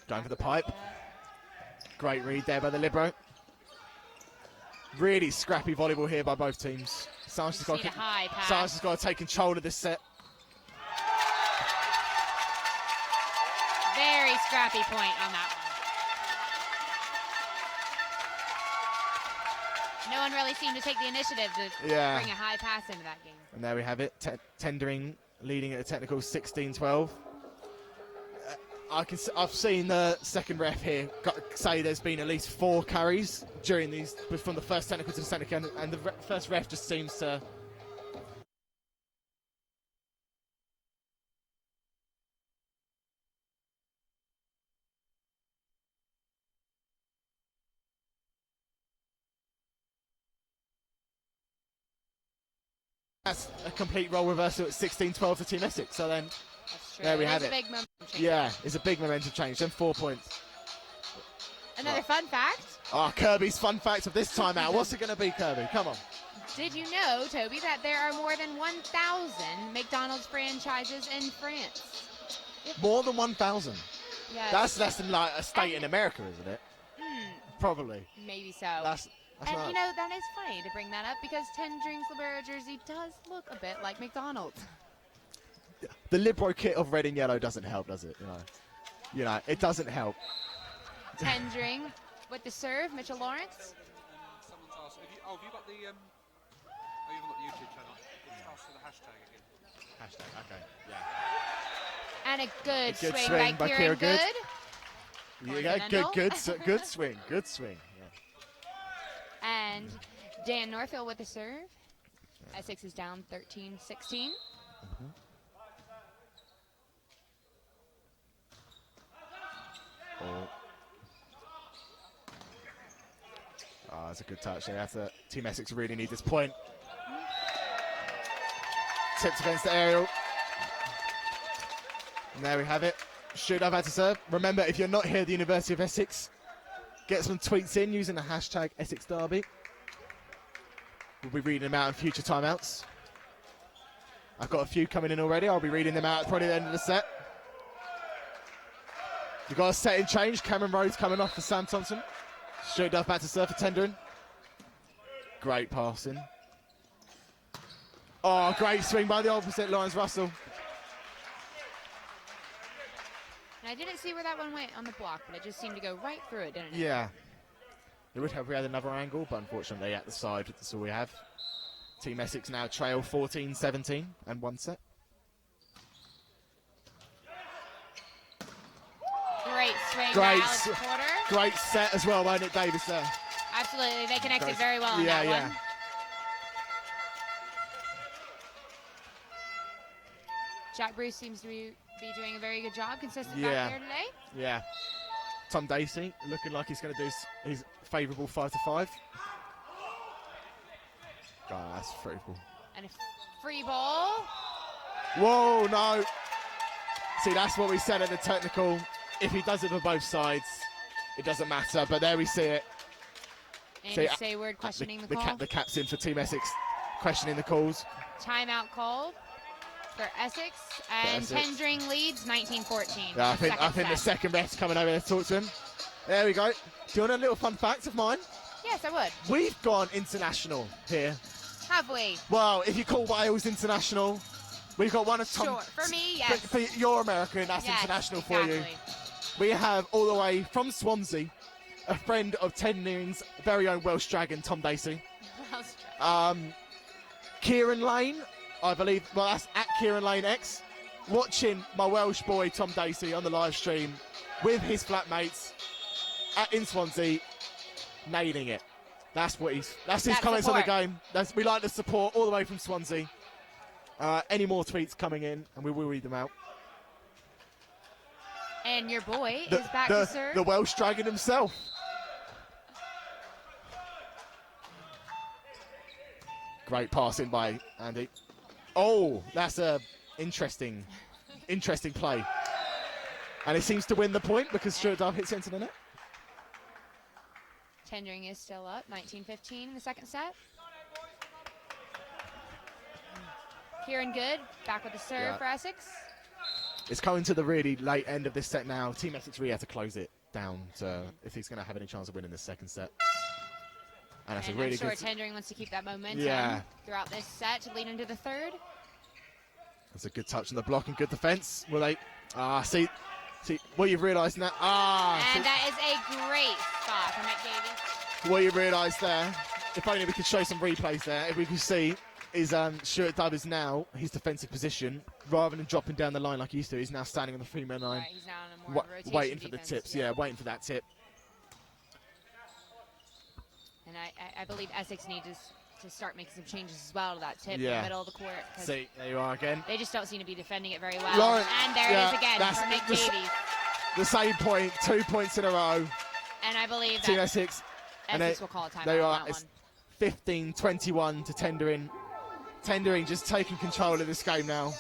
Going for the pipe. Great read there by the libero. Really scrappy volleyball here by both teams. Sanchez has got to take control of this set. Very scrappy point on that one. No one really seemed to take the initiative to bring a high pass into that game. And there we have it. Tendring leading at the technical 16-12. I've seen the second ref here say there's been at least 4 carries during these, from the first technical to the second, and the first ref just seems to That's a complete role reversal at 16-12 for Team Essex. So then, That's true. there we have It's it. a big momentum change. Yeah, it's a big momentum change. Then 4 points. Another fun fact. Oh, Kirby's fun fact of this time out. What's it going to be, Kirby? Come on. Did you know, Toby, that there are more than 1,000 McDonald's franchises in France? More than 1,000. Yes. That's less than like a state in America, isn't it? Probably. Maybe so. That's and not- you know, that is funny to bring that up because Tendring's libero jersey does look a bit like McDonald's. the Libero kit of red and yellow doesn't help, does it? You know, it doesn't help. Tendring with the serve, Mitchell Lawrence. Someone's asked, have you got the, you haven't got the YouTube channel. It's asked for the hashtag again. Hashtag, okay, yeah. And a good good swing swing by by Kieran Kieran Good. Good. Yeah, good swing, good swing. Yeah. And Dan Northfield with the serve. Essex is down 13-16. Oh, that's a good touch. They have to. Team Essex really need this point. Tipped against the aerial. And there we have it. Should have had to serve. Remember, if you're not here at the University of Essex, get some tweets in using the hashtag Essex Derby. We'll be reading them out in future timeouts. I've got a few coming in already. I'll be reading them out probably at the end of the set. You've got a set in change. Cameron Rhodes coming off for Sam Thompson. Should have back to serve for Tendring. Great passing. Oh, great swing by the opposite, Lawrence Russell. And I didn't see where that one went on the block, but it just seemed to go right through it, didn't it? Yeah. It would have we had another angle, but unfortunately at the side, that's all we have. Team Essex now trail 14-17 and one set. Great swing by Great Alex Porter. Great set as well by Nick Davis there. Absolutely, they connected Great. very well on Yeah, that yeah. one. Jack Bruce seems to be doing a very good job, consistent Yeah. back there today. Yeah. Tom Dacey looking like he's going to do his favourable 5-5. God, that's fruitful. And a free ball. Whoa, no. See, that's what we said at the technical. If he does it for both sides, it doesn't matter. But there we see it. Andy Sayward questioning the call. The cap's in for Team Essex, questioning the calls. Timeout called for Essex, and Essex. Tendring leads 19-14. Yeah, I think the set. second ref's coming over there to talk to him. There we go. Do you want a little fun fact of mine? Yes, I would. We've gone international here. Have we? Well, if you call Wales international, we've got one of Tom. Sure. For me, yes. For you're American, that's Yes, international for you. exactly. We have all the way from Swansea, a friend of Tendring's very own Welsh dragon, Tom Dacey. Kieran Lane, I believe, well, that's at Kieran Lane X, watching my Welsh boy Tom Dacey on the live stream with his flatmates in Swansea, nailing it. That's his comments on the game. We like the support all the way from Swansea. Any more tweets coming in, and we will read them out. And your boy is back to serve. The Welsh dragon himself. Great passing by Andy. Oh, that's a interesting play. And it seems to win the point because Stuart Dove hits into the net. Tendring is still up, 19-15 in the second set. Kieran Good back with the serve for Essex. It's coming to the really late end of this set now. Team Essex really have to close it down if he's going to have any chance of winning the second set. And that's a really I'm sure good. Tendring wants to keep that momentum throughout this set to lead into the third. That's a good touch on the block and good defence. Will they? See what you've realised now. And that is a great spot from Nick Davies. What you realised there, if only we could show some replays there, if we could see, is Stuart Dove is now his defensive position, rather than dropping down the line like he used to, he's now standing on the 3-man line. Right, he's now on a more rotation waiting for defense, the tips, waiting for that tip. And I believe Essex needs to start making some changes as well to that tip in Yeah. the middle of the court. See, there you are again. They just don't seem to be defending it very well. Lawrence, and there it is again from Nick Davies. The same point, 2 points in a row. And I believe Team that Essex. Essex will call a timeout there you on are. that It's one. 15-21 to Tendring. Tendring just taking control of this game now.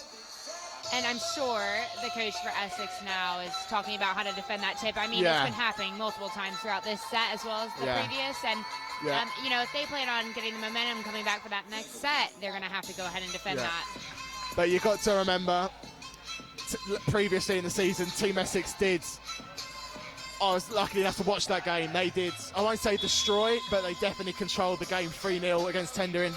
And I'm sure the coach for Essex now is talking about how to defend that tip. I mean, Yeah. it's been happening multiple times throughout this set as well as the Yeah. previous. And, Yeah. you know, if they plan on getting the momentum coming back for that next set, they're going to have to go ahead and defend Yeah. that. But you've got to remember, previously in the season, Team Essex did. I was lucky enough to watch that game. They did, I won't say destroy, but they definitely controlled the game 3-0 against Tendring.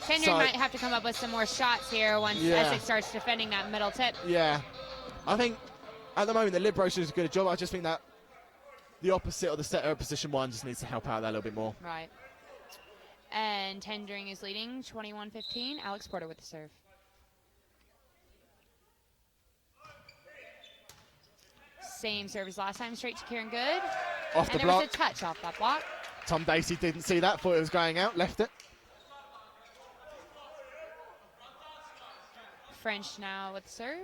Tendring might have to come up with some more shots here once Yeah. Essex starts defending that middle tip. Yeah. I think at the moment the Liberos does a good job. I just think that the opposite of the setter at position 1 just needs to help out that a little bit more. Right. And Tendring is leading 21-15. Alex Porter with the serve. Same serve as last time, straight to Kieran Good. Off the and there block. was a touch off that block. Tom Dacey didn't see that, thought it was going out, left it. French now with the serve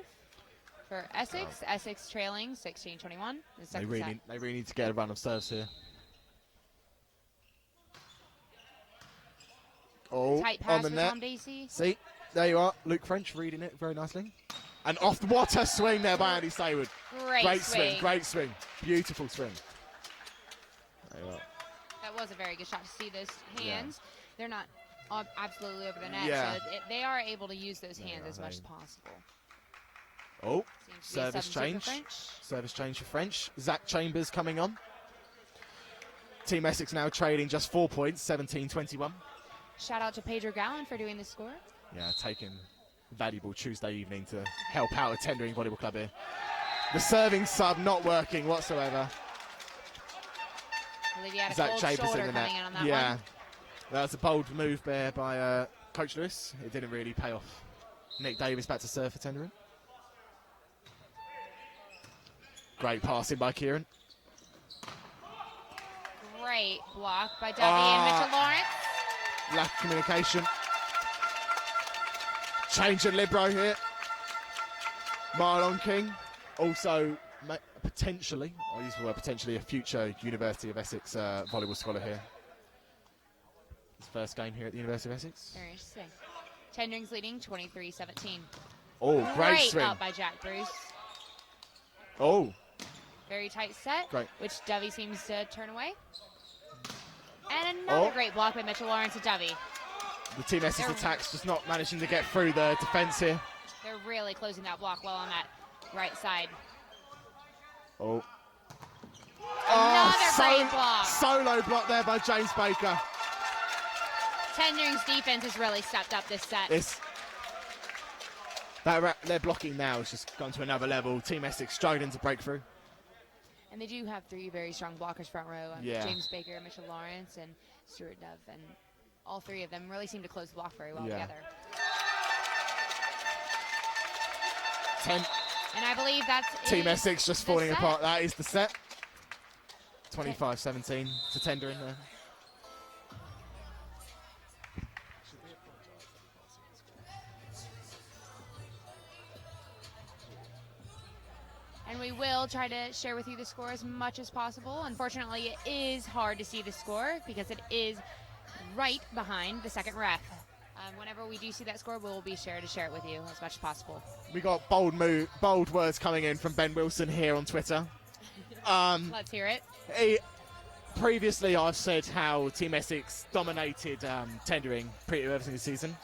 for Essex. Essex trailing 16-21. They really need to get a run of serves here. Oh, Tight on pass the for net. Tom Dacey. See, there you are. Luke French reading it very nicely. And off, what a swing there by Andy Saywood. Great swing, great swing. Beautiful swing. There you are. That was a very good shot to see those hands. They're not absolutely over the net, Yeah. so they are able to use those hands are, as much as possible. Oh, Seems to be a service substitute change. for French. Service change for French. Zach Chambers coming on. Team Essex now trading just 4 points, 17-21. Shout out to Pedro Gowan for doing the score. Yeah, taking valuable Tuesday evening to help out a Tendring Volleyball Club here. The serving sub not working whatsoever. I believe he had a Zach cold Chambers shoulder in the net. coming in on that Yeah, one. that was a bold move there by Coach Lewis. It didn't really pay off. Nick Davis back to serve for Tendring. Great passing by Kieran. Great block by Debbie and Mitchell Lawrence. Lack of communication. Change of libero here. Marlon King, also potentially, I'll use the word potentially, a future University of Essex volleyball scholar here. His first game here at the University of Essex. Very interesting. Tendring's leading 23-17. Oh, great swing. Out by Jack Bruce. Oh, Very tight set, Great. which Dovey seems to turn away. And another great block by Mitchell Lawrence and Dovey. the Team Essex attacks just not managing to get through the defence here. They're really closing that block well on that right side. Oh. Another great block. Solo block there by James Baker. Tendring's defense has really stepped up this set. Their blocking now has just gone to another level. Team Essex struggling to break through. And they do have three very strong blockers front row. Yeah. James Baker, Mitchell Lawrence, and Stuart Dove. And all three of them really seem to close the block very well together. And I believe that's Team Essex just falling set. apart. That is the set. 25-17 to Tendring there. And we will try to share with you the score as much as possible. Unfortunately, it is hard to see the score because it is right behind the second ref. Whenever we do see that score, we'll be sure to share it with you as much as possible. We got bold words coming in from Ben Wilson here on Twitter. Let's hear it. Previously, I've said how Team Essex dominated Tendring pretty early in the season.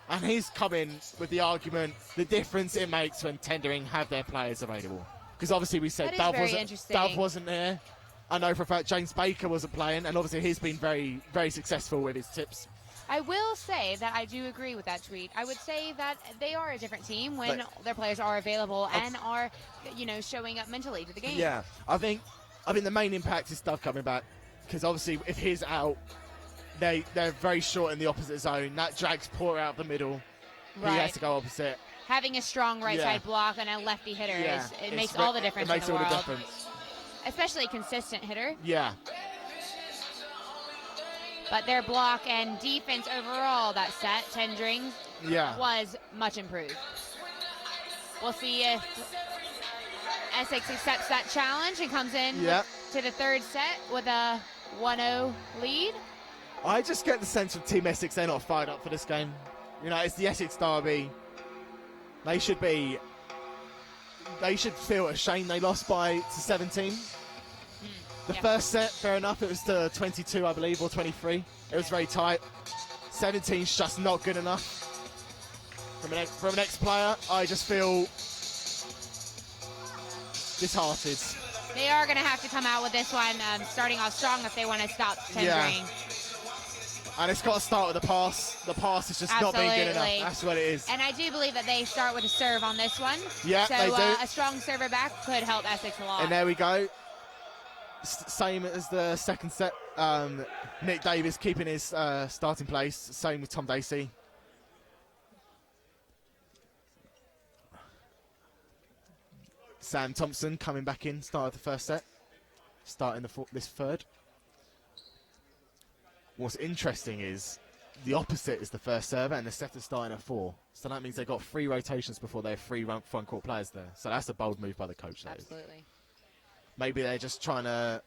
And he's come in with the argument, the difference it makes when Tendring have their players available. Because obviously we said Dove wasn't there. I know for a fact James Baker wasn't playing, and obviously he's been very, very successful with his tips. I will say that I do agree with that tweet. I would say that they are a different team when their players are available and are, showing up mentally to the game. Yeah, I think the main impact is Dove coming back, because obviously if he's out, they're very short in the opposite zone. That drags Porter out the middle. Right. He has to go opposite. Having a strong right side block and a lefty hitter it makes all the difference It makes in the all world. the difference. Especially a consistent hitter. Yeah. But their block and defense overall, that set, Tendring, was much improved. We'll see if Essex accepts that challenge and comes in to the third set with a 1-0 lead. I just get the sense from Team Essex they're not fired up for this game. You know, it's the Essex derby. They should feel ashamed they lost to 17. The first set, fair enough, it was to 22, I believe, or 23. It was very tight. 17's just not good enough. From an ex-player, I just feel disheartened. They are going to have to come out with this one starting off strong if they want to stop Tendring. Yeah. And it's got to start with the pass. The pass is just not being good enough. That's what it is. And I do believe that they start with a serve on this one. Yeah, so they do. A strong server back could help Essex a lot. And there we go. Same as the second set. Nick Davis keeping his starting place. Same with Tom Dacey. Sam Thompson coming back in, started the first set. Starting this third. What's interesting is the opposite is the first server and the set is starting at 4. So that means they've got 3 rotations before they have 3 front court players there. So that's a bold move by the coach. Absolutely. Maybe they're just trying to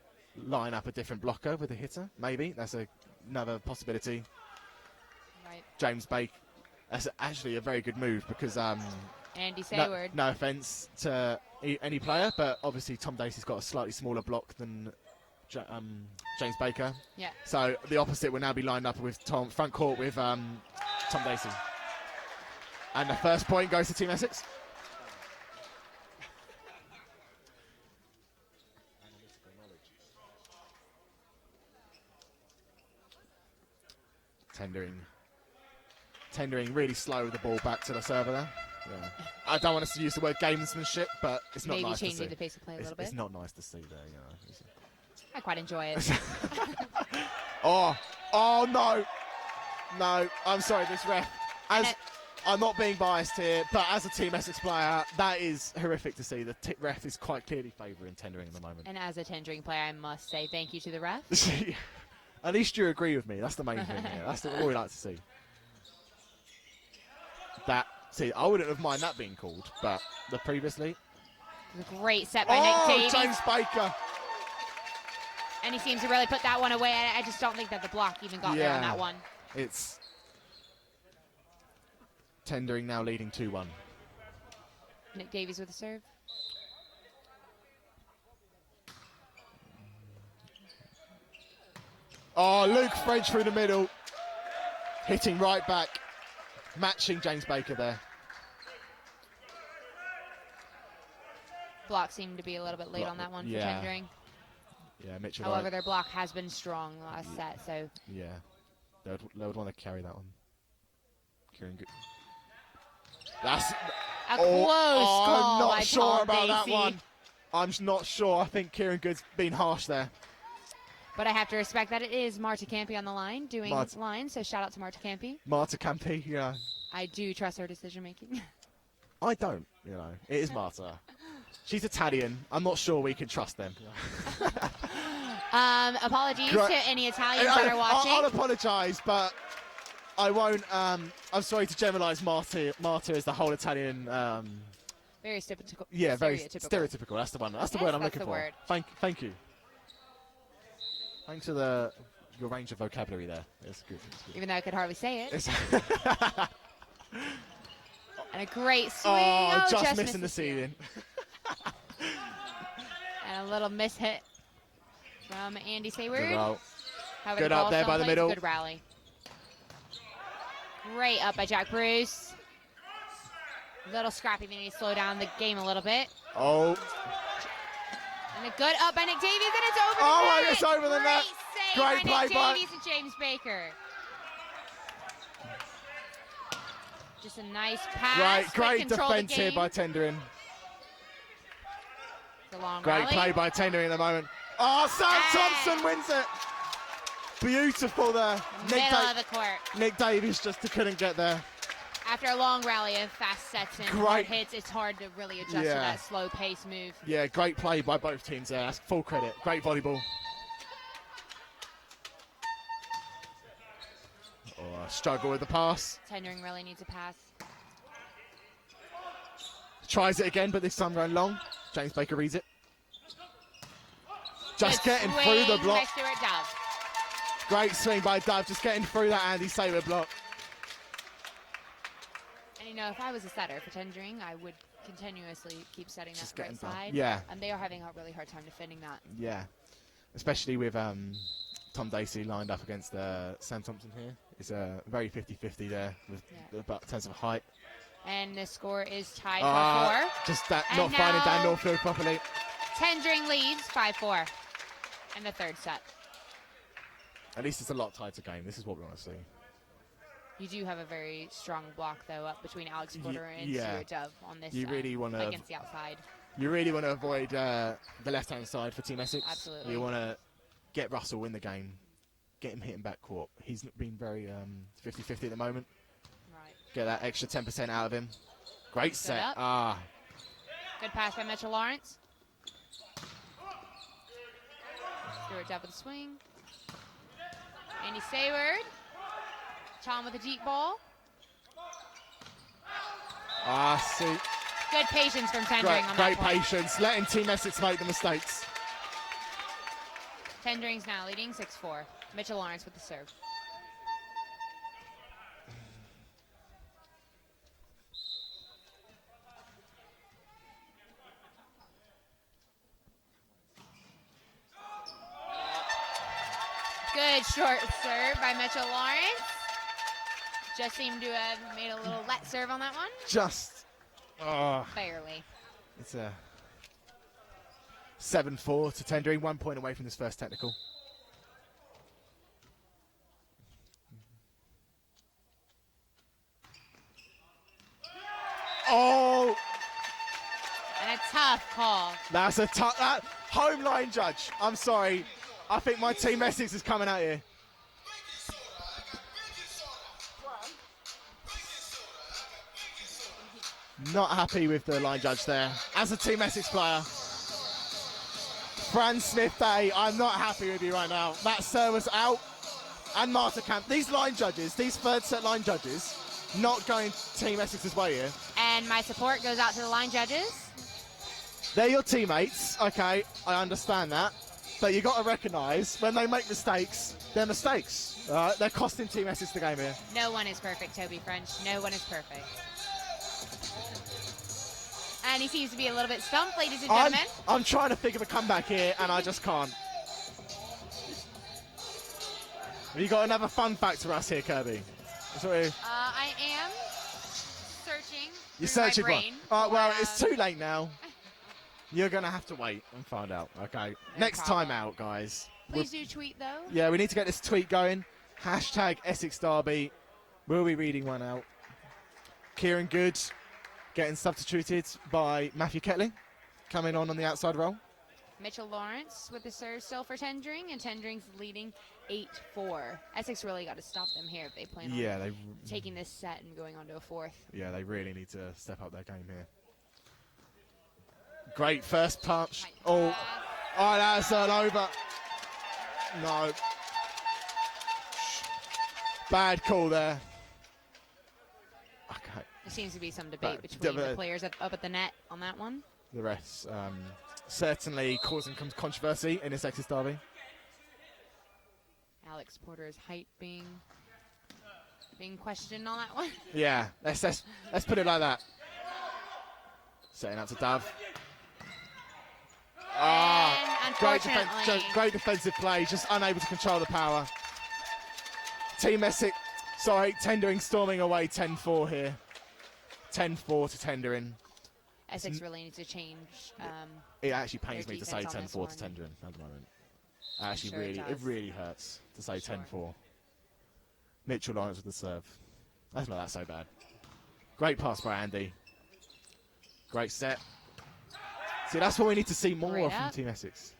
line up a different blocker with a hitter. Maybe. That's another possibility. Right. James Baker. That's actually a very good move because... Andy Sayward. No offence to any player, but obviously Tom Dacey's got a slightly smaller block than... James Baker. Yeah. So the opposite will now be lined up with front court with Tom Dacey. And the first point goes to Team Essex. Tendring really slow with the ball back to the server there. Yeah. I don't want to use the word gamesmanship, but it's not nice to see. Maybe changing the pace of play a little bit. It's not nice to see there, you know. I quite enjoy it. Oh no. No, I'm sorry, this ref. I'm not being biased here, but as a Team Essex player, that is horrific to see. The ref is quite clearly favouring Tendring at the moment. And as a Tendring player, I must say thank you to the ref. At least you agree with me. That's the main thing here. That's all we like to see. I wouldn't have minded that being called, but the previously. It was a great set by Nick Davies. James Baker. And he seems to really put that one away. I just don't think that the block even got there on that one. It's Tendring now leading 2-1. Nick Davies with a serve. Oh, Luke French through the middle. Hitting right back. Matching James Baker there. Block seemed to be a little bit late on that one for Tendring. Yeah, Mitchell. However, their block has been strong last set, so. Yeah, they would want to carry that one. Kieran Good. That's a close call. I'm not sure Tom about Dacey. that one. I'm not sure. I think Kieran Good's been harsh there. But I have to respect that it is Marta Campi on the line doing line, so shout out to Marta Campi. Marta Campi, yeah. I do trust her decision making. I don't, you know. It is Marta. She's Italian. I'm not sure we can trust them. Apologies to any Italians that are watching. I'll apologise, but I won't. I'm sorry to generalise Marta as the whole Italian. Very stereotypical. Yeah, very stereotypical. That's the one. That's the word I'm looking for. Thank you. Thanks for your range of vocabulary there. It's good. Even though I could hardly say it. And a great swing. Oh, just missing the ceiling. And a little miss hit from Andy Sayward. Good up there by the middle. Good rally. Great up by Jack Bruce. A little scrappy. They need to slow down the game a little bit. Oh. And a good up by Nick Davies, and it's over the net. Oh, it's over the net. Great play by Nick Davies and James Baker. Just a nice pass. Great defense here by Tendring. Great play by Tendring at the moment. Oh, Sam Thompson wins it. Beautiful there. Middle of the court. Nick Davies just couldn't get there. After a long rally of fast sets and hard hits, it's hard to really adjust to that slow pace move. Yeah, great play by both teams there. That's full credit. Great volleyball. Oh, struggle with the pass. Tendring really needs a pass. Tries it again, but this time going long. James Baker reads it. Just getting through the block. Great swing by Dove, just getting through that Andy Sayward block. And, you know, if I was a setter for Tendring, I would continuously keep setting that right side. Yeah. And they are having a really hard time defending that. Yeah. Especially with Tom Dacey lined up against Sam Thompson here. It's a very 50-50 there with about in terms of height. And the score is tied for 4. Just that not finding Dan Northfield properly. Tendring leads 5-4 in the third set. At least it's a lot tighter game. This is what we want to see. You do have a very strong block, though, up between Alex Porter and Stuart Dove on this really against the outside. You really want to avoid the left-hand side for Team Essex. Absolutely. You want to get Russell in the game, get him hitting backcourt. He's been very 50-50 at the moment. Right. Get that extra 10% out of him. Great set. Good pass by Mitchell Lawrence. Stuart Dove with the swing. Andy Sayward. Tom with a deep ball. See. Good patience from Tendring on that Great point. patience, letting Team Essex make the mistakes. Tendring's now leading 6-4. Mitchell Lawrence with the serve. Good short serve by Mitchell Lawrence. Just seemed to have made a little let serve on that one. Just. Barely. It's a 7-4 to Tendring, 1 point away from this first technical. Oh! And a tough call. That's a tough. Home line judge. I'm sorry. I think my Team Essex is coming out here. Not happy with the line judge there. As a Team Essex player, Fran Smith Day, I'm not happy with you right now. Matt Server's out, and Marta Camp. These line judges, these third set line judges, not going Team Essex's way here. And my support goes out to the line judges. They're your teammates, okay, I understand that. But you got to recognise, when they make mistakes, they're mistakes. They're costing Team Essex the game here. No one is perfect, Toby French. No one is perfect. And he seems to be a little bit stumped, ladies and gentlemen. I'm trying to think of a comeback here, and I just can't. Have you got another fun fact for us here, Kirby? I am searching. You're searching my brain for well, it's too late now. You're going to have to wait and find out, okay? Next time out, guys. Please do tweet, though. Yeah, we need to get this tweet going. Hashtag Essex Derby. We'll be reading one out. Kieran Good getting substituted by Matthew Ketley, coming on the outside role. Mitchell Lawrence with the serve still for Tendring, and Tendring's leading 8-4. Essex really got to stop them here if they plan on taking this set and going on to a fourth. Yeah, they really need to step up their game here. Great first punch. Oh, that's all over. No. Bad call there. Okay. There seems to be some debate between the players up at the net on that one. The refs certainly causing controversy in this Essex derby. Alex Porter's height being questioned on that one. Yeah, let's put it like that. Setting up to Dove. Great defensive play, just unable to control the power. Team Essex, Tendring storming away 10-4 here. 10-4 to Tendring. Essex really needs to change. It actually pains me to say 10-4 to Tendring at the moment. It really hurts to say 10-4. Mitchell Lawrence with the serve. That's not that so bad. Great pass by Andy. Great set. See, that's what we need to see more of from Team Essex.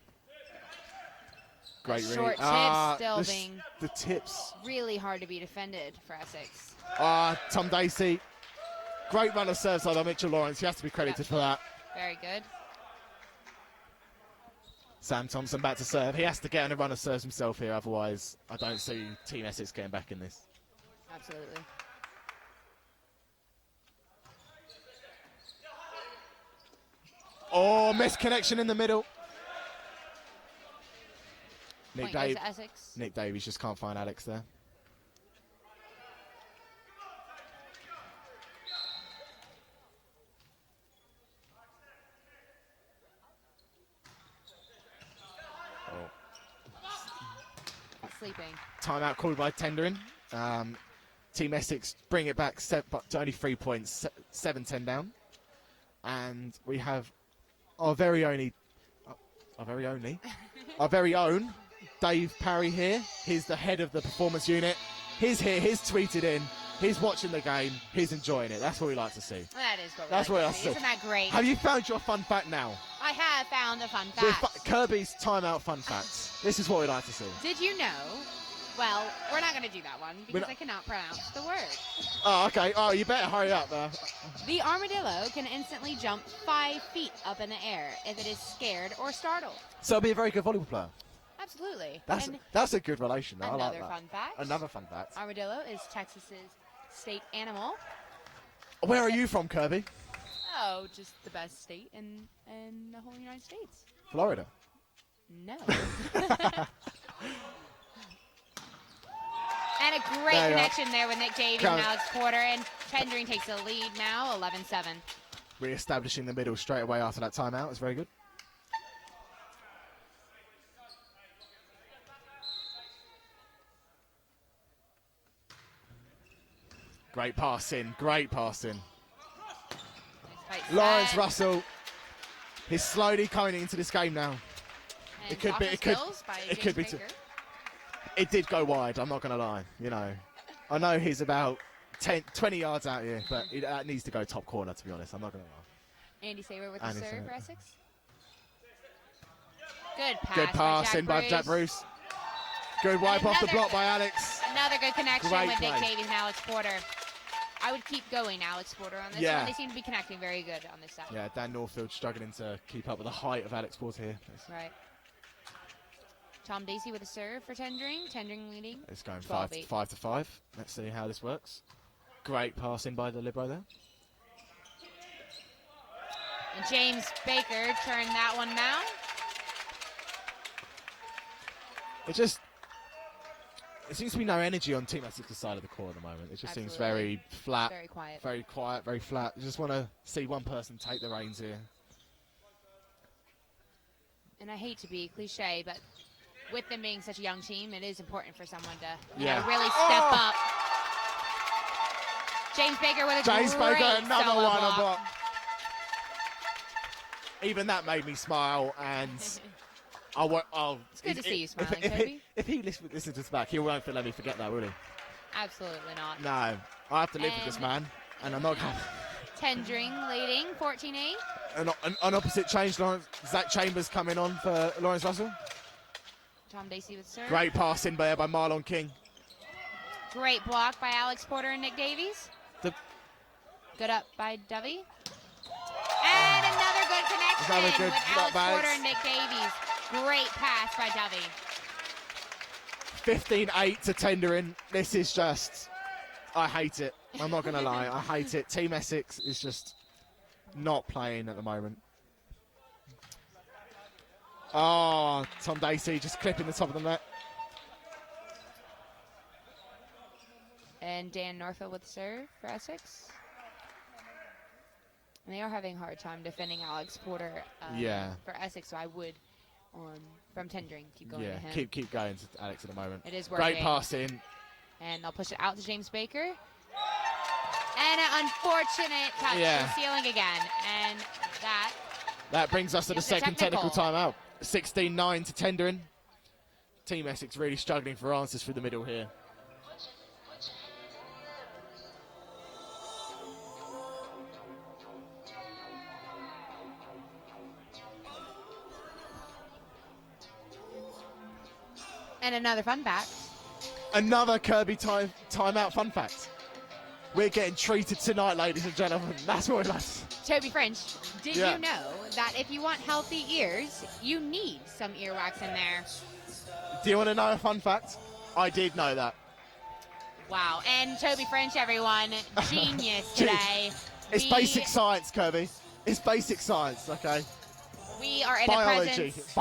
Great short tips still being the tips really hard to be defended for Essex. Tom Dacey. Great run of serve side on Mitchell Lawrence. He has to be credited for that. Very good. Sam Thompson back to serve. He has to get on a run of serves himself here, otherwise I don't see Team Essex getting back in this. Absolutely. Oh, missed connection in the middle. Nick Davies just can't find Alex there. sleeping. Timeout called by Tendring. Team Essex bring it back to only 3 points, 7-10 down. And we have our very own Dave Parry here. He's the head of the performance unit. He's here, he's tweeted in, he's watching the game, he's enjoying it. That's what we like to see. That is what we That's like what to see. Isn't that great? Have you found your fun fact now? I have found a fun fact. Kirby's timeout fun facts. This is what we like to see. Did you know? Well, we're not going to do that one because I cannot pronounce the word. Oh, okay. Oh, you better hurry up. The armadillo can instantly jump 5 feet up in the air if it is scared or startled. So it'll be a very good volleyball player. Absolutely. That's a good relation. I like Another that. fun fact. Another fun fact. Armadillo is Texas's state animal. Where are you from, Kirby? Oh, just the best state in the whole United States. Florida. No. And a great connection there with Nick Davies and Alex Porter. And Tendring takes the lead now, 11-7. Re-establishing the middle straight away after that timeout. It's very good. Great passing. Great passing. Nice Lawrence Russell. He's slowly coming into this game now. And it could be. It could be. It did go wide. I'm not going to lie. You know, I know he's about 20 yards out here, but it needs to go top corner. To be honest, I'm not going to lie. Andy Saber with the serve for Essex. Good pass. Good pass in by Jack Bruce. Good wipe off the block by Alex. Another good connection with Nick Davies and Alex Porter. I would keep going, Alex Porter, on this one. They seem to be connecting very good on this side. Yeah, Dan Norfield struggling to keep up with the height of Alex Porter here. Right. Tom Dacey with a serve for Tendring. Tendring leading. It's going 5 to 5. Let's see how this works. Great passing by the libero there. And James Baker turned that one now. It seems to be no energy on Team Essex's side of the court at the moment. It just seems very flat. Very quiet. Very quiet, very flat. You just want to see one person take the reins here. And I hate to be cliche, but with them being such a young team, it is important for someone to really step up. James Baker with a great another solo one block. on block. Even that made me smile, and it's good to see you smiling, Toby. If he listens to this back, he won't let me forget that, will he? Absolutely not. No, I have to live with this man, and I'm not going to. Tendring leading, 14-8. An opposite change, Zach Chambers coming on for Lawrence Russell. Tom Dacey with serve. Great pass in there by Marlon King. Great block by Alex Porter and Nick Davies. Good up by Dovey. And another good connection with Alex Porter and Nick Davies. Great pass by Dovey. 15-8 to Tendring. This is just, I hate it. I'm not going to lie, I hate it. Team Essex is just not playing at the moment. Oh, Tom Dacey just clipping the top of the net. And Dan Norfield with serve for Essex. And they are having a hard time defending Alex Porter for Essex, so I would, from Tendring, keep going to him. Keep going to Alex at the moment. It is working. Great pass in. And they'll push it out to James Baker. And an unfortunate touch to the ceiling again. And that brings us to the second technical timeout. 16-9 to Tendring. Team Essex really struggling for answers through the middle here. And another fun fact. Another Kirby timeout fun fact. We're getting treated tonight, ladies and gentlemen. That's what we like. Toby French, did you know that if you want healthy ears, you need some earwax in there? Do you want to know a fun fact? I did know that. Wow. And Toby French, everyone, genius today. It's basic science, Kirby. It's basic science, okay? We are in the presence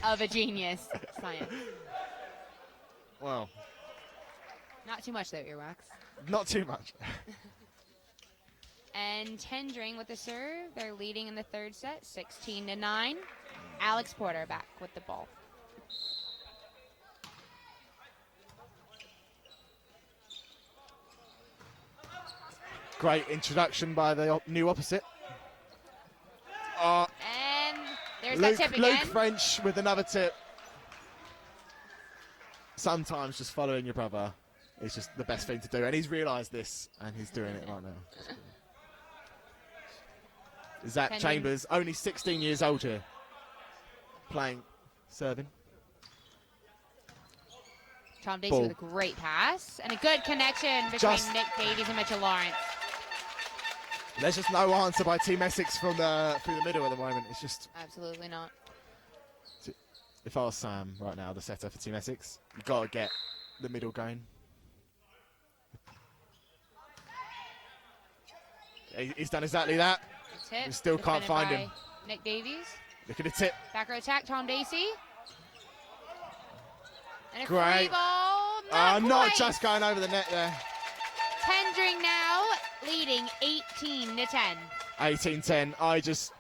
of a genius. Science. Well. Not too much, though, earwax. Not too much. And Tendring with the serve. They're leading in the third set, 16-9. Alex Porter back with the ball. Great introduction by the new opposite. And there's that tip again. Luke French with another tip. Sometimes just following your brother is just the best thing to do. And he's realised this, and he's doing it right now. Zach Chambers, only 16 years old here, serving. Tom Dacey with a great pass and a good connection between Nick Davies and Mitchell Lawrence. There's just no answer by Team Essex from through the middle at the moment. It's just absolutely not. If I was Sam right now, the setter for Team Essex, you've got to get the middle going. He's done exactly that. Tip, we still can't find him. Nick Davies. Look at the tip. Back row attack, Tom Dacey. And a great free ball. Not just going over the net there. Tendring now leading 18-10. 18-10.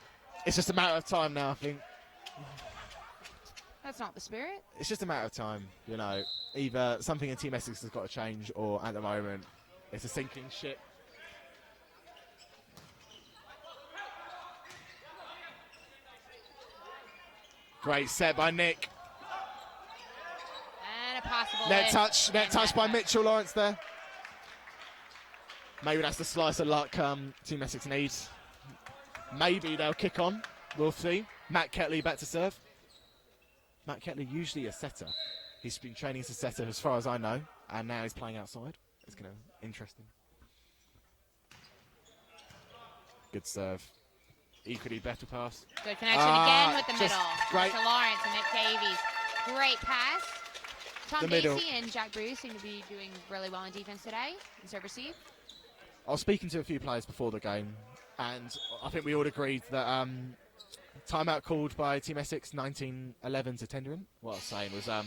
It's just a matter of time now, I think. That's not the spirit. It's just a matter of time, you know. Either something in Team Essex has got to change, or at the moment, it's a sinking ship. Great set by Nick. And a possible net touch by Mitchell Lawrence there. Maybe that's the slice of luck Team Essex needs. Maybe they'll kick on. We'll see. Matt Ketley back to serve. Matt Ketley, usually a setter. He's been training as a setter as far as I know, and now he's playing outside. It's going to be interesting. Good serve. Equally better pass. Good connection again with the middle. Great. Mr. Lawrence and Nick Davies. Great pass. Tom middle. Dacey and Jack Bruce seem to be doing really well in defense today in serve receive. I was speaking to a few players before the game, and I think we all agreed that timeout called by Team Essex, 19-11 to Tendring. What I was saying was, I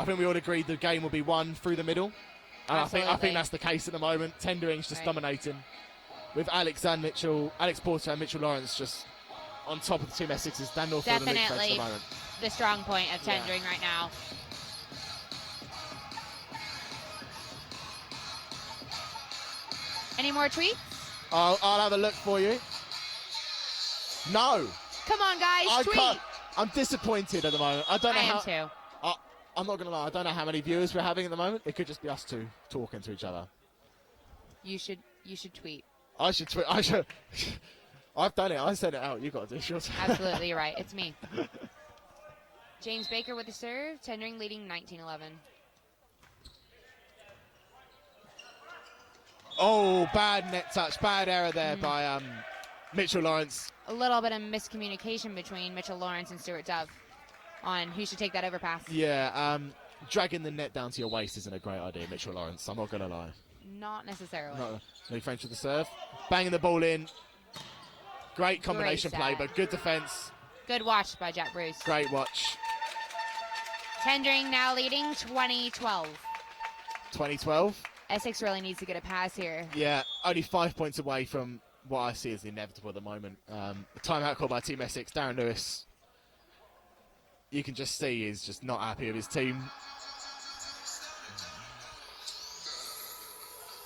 think we all agreed the game will be won through the middle, and I think that's the case at the moment. Tendering's just dominating, with Alex Porter and Mitchell Lawrence just on top of the Team Essex's standoff for the league at the moment. The strong point of Tendring right now. Any more tweets? I'll have a look for you. No. Come on, guys, tweet. I'm disappointed at the moment. I don't know how. I am too. I'm not going to lie. I don't know how many viewers we're having at the moment. It could just be us two talking to each other. You should tweet. I should tweet. I've done it. I sent it out. You got to do yours. Absolutely, you're right. It's me. James Baker with the serve. Tendring leading 19-11. Oh, bad net touch. Bad error there by Mitchell Lawrence. A little bit of miscommunication between Mitchell Lawrence and Stuart Dove on who should take that overpass. Yeah, dragging the net down to your waist isn't a great idea, Mitchell Lawrence. I'm not going to lie. Not necessarily. No French with the serve. Banging the ball in. Great combination play, but good defense. Good watch by Jack Bruce. Great watch. Tendring now leading 20-12. 2012. Essex really needs to get a pass here. Yeah, only 5 points away from what I see as the inevitable at the moment. The timeout call by Team Essex. Darren Lewis, you can just see he's just not happy with his team.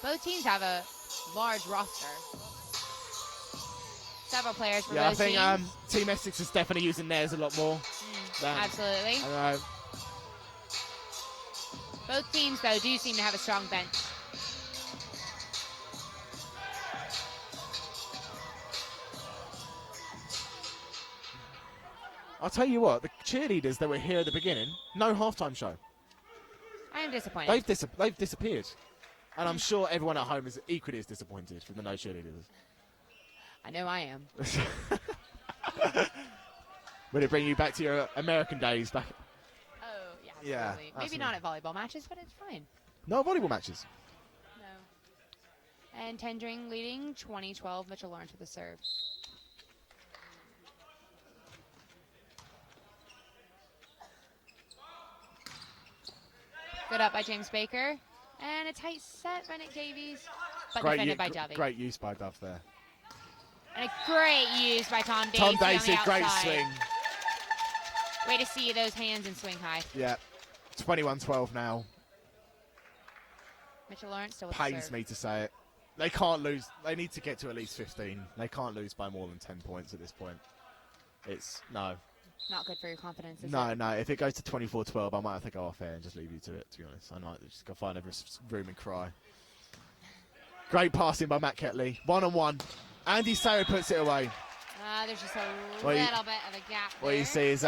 Both teams have a large roster. Several players for both teams. I think Team Essex is definitely using theirs a lot more. Absolutely. I know. Both teams, though, do seem to have a strong bench. I'll tell you what, the cheerleaders that were here at the beginning, no halftime show. I am disappointed. They've disappeared. And I'm sure everyone at home is equally as disappointed from the no cheerleaders. I know I am. Would it bring you back to your American days back? Oh, yeah, absolutely. Yeah, Maybe absolutely. not at volleyball matches, but it's fine. No volleyball matches. No. And Tendring leading 20-12. Mitchell Lawrence with the serve. Good up by James Baker. And a tight set by Nick Davies. But defended by Dovey. Great use by Dove there. And a great use by Tom Dacey. Tom Dacey, on the great outside. swing. Way to see those hands and swing high. Yeah. 21-12 now. Mitchell Lawrence still with Pains the serve. me to say it. They can't lose. They need to get to at least 15. They can't lose by more than 10 points at this point. It's no. Not good for your confidence, is No, it? no. If it goes to 24-12, I might have to go off air and just leave you to it, to be honest. I might just go find a room and cry. Great passing by Matt Ketley. 1-on-1. Andy Sayer puts it away. There's just a little bit of a gap there. What you see is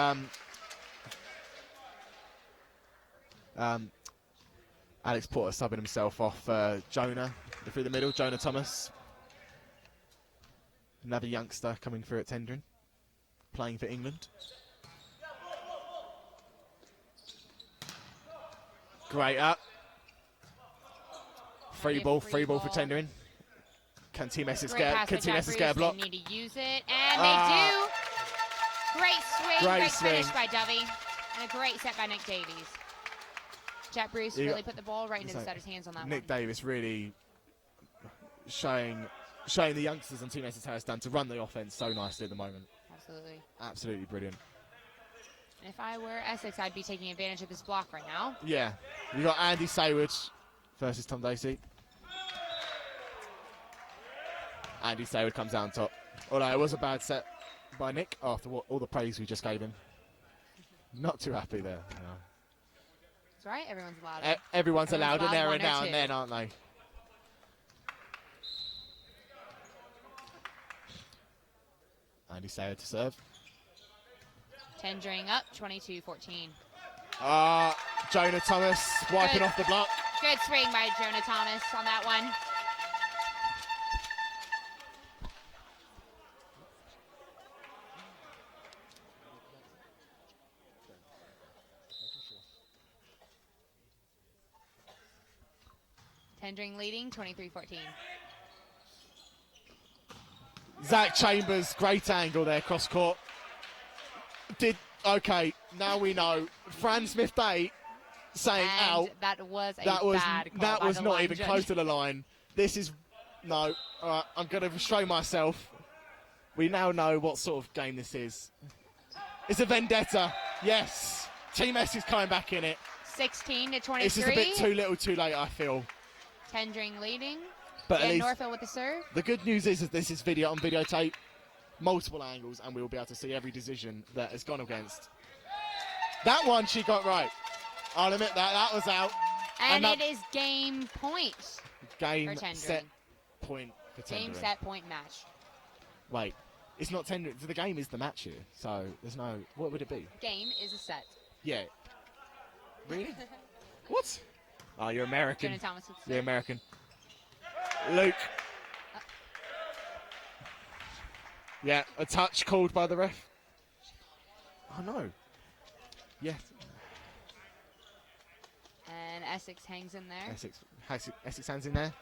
Alex Porter subbing himself off Jonah through the middle. Jonah Thomas. Another youngster coming through at Tendring, playing for England. Great up. Free ball for Tendring. Can Team Essex get a block? They need to use it, and they do. Great swing, great finish by Dovey, and a great set by Nick Davies. Jack Bruce really put the ball right into the setter's hands on that one. Nick Davis really showing the youngsters on Team Essex how it's done to run the offense so nicely at the moment. Absolutely. Absolutely brilliant. And if I were Essex, I'd be taking advantage of this block right now. Yeah. You got Andy Sayward versus Tom Dacey. Andy Sayward comes out on top. Although it was a bad set by Nick after all the praise we just gave him. Not too happy there. No. That's right, everyone's allowed. Everyone's allowed an error now and then, aren't they? Andy Sayer to serve. Tendring up, 22-14. Jonah Thomas wiping off the block. Good swing by Jonah Thomas on that one. Tendring leading, 23-14. Zach Chambers, great angle there, cross court. Okay, now we know. Fran Smith Day saying and out. That was bad call that by was the not line even judge. close to the line. This is no. All right, I'm going to restrain myself. We now know what sort of game this is. It's a vendetta. Yes, Team S is coming back in it. 16-23. This is a bit too little, too late. I feel. Tendring leading. But and at least Norfield with the serve. the good news is that this is video on videotape, multiple angles, and we will be able to see every decision that has gone against. That one she got right. I'll admit that was out. And it is game point. Game for set point for Tendring. Game set point match. Wait, it's not Tendring. The game is the match here, so there's no. What would it be? Game is a set. Yeah. Really? What? Oh, you're American. Jonah Thomas with the serve. You're American. Luke. Yeah, a touch called by the ref. Oh no. Yeah. And Essex hangs in there. Essex hands in there.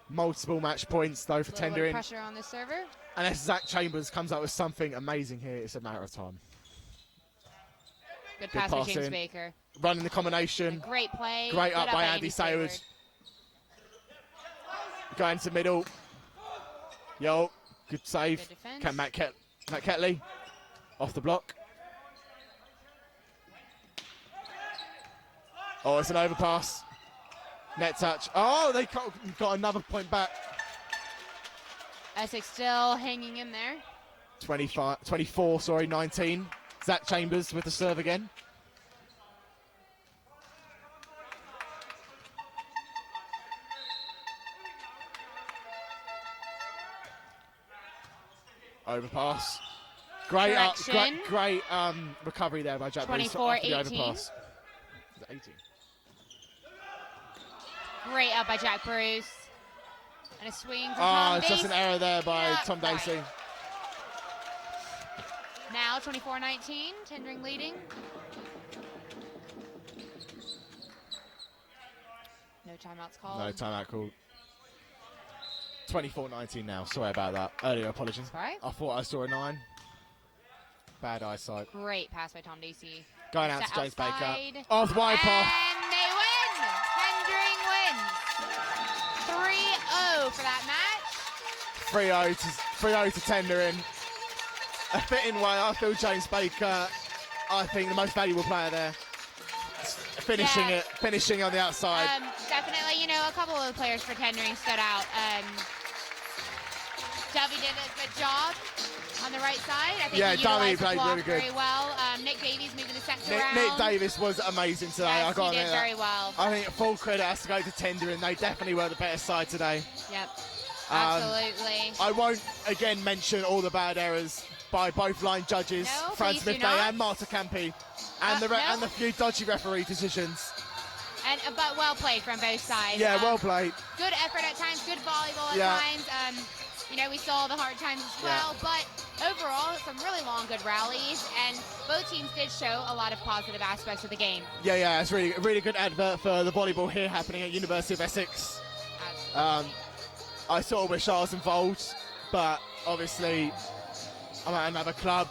Multiple match points though for Tendring. Pressure on the server. And Zach Chambers comes up with something amazing here. It's a matter of time. Good pass by James Baker. Running the combination. A great play. Great up by Andy Sayward. Going to middle. Yo, good save. Good Can Matt Ketley off the block. Oh, it's an overpass. Net touch. Oh, they got another point back. Essex still hanging in there. 19. Zach Chambers with the serve again. Overpass. Great recovery there by Jack Bruce after the overpass. 18. Great up by Jack Bruce. And a swing from Tom it's just an error there by Tom Dacey. Right. Now 24-19, Tendring leading. No timeouts called. No timeout called. 24-19 now. Sorry about that. Earlier apologies. Right. I thought I saw a 9. Bad eyesight. Great pass by Tom Dacey. Going out to James Baker. Off wide pass. And they win! Tendring wins. 3-0 for that match. 3-0 to Tendring. A fitting way. I feel James Baker, I think the most valuable player there. finishing on the outside. Definitely, you know, a couple of the players for Tendring stood out. Dovey did a good job on the right side. I think he utilized the block really very well. Nick Davies moving the sets around. Nick Davies was amazing today. Yes, he did very well. I think full credit has to go to Tendring. They definitely were the better side today. Yep, absolutely. I won't again mention all the bad errors by both line judges, Fran Smith-Day and Marta Campi, and the few dodgy referee decisions. But well played from both sides. Yeah, well played. Good effort at times, good volleyball at times. You know, we saw the hard times as well, but overall, some really long, good rallies, and both teams did show a lot of positive aspects of the game. Yeah, it's really good advert for the volleyball here happening at University of Essex. I sort of wish I was involved, but obviously I'm at another club.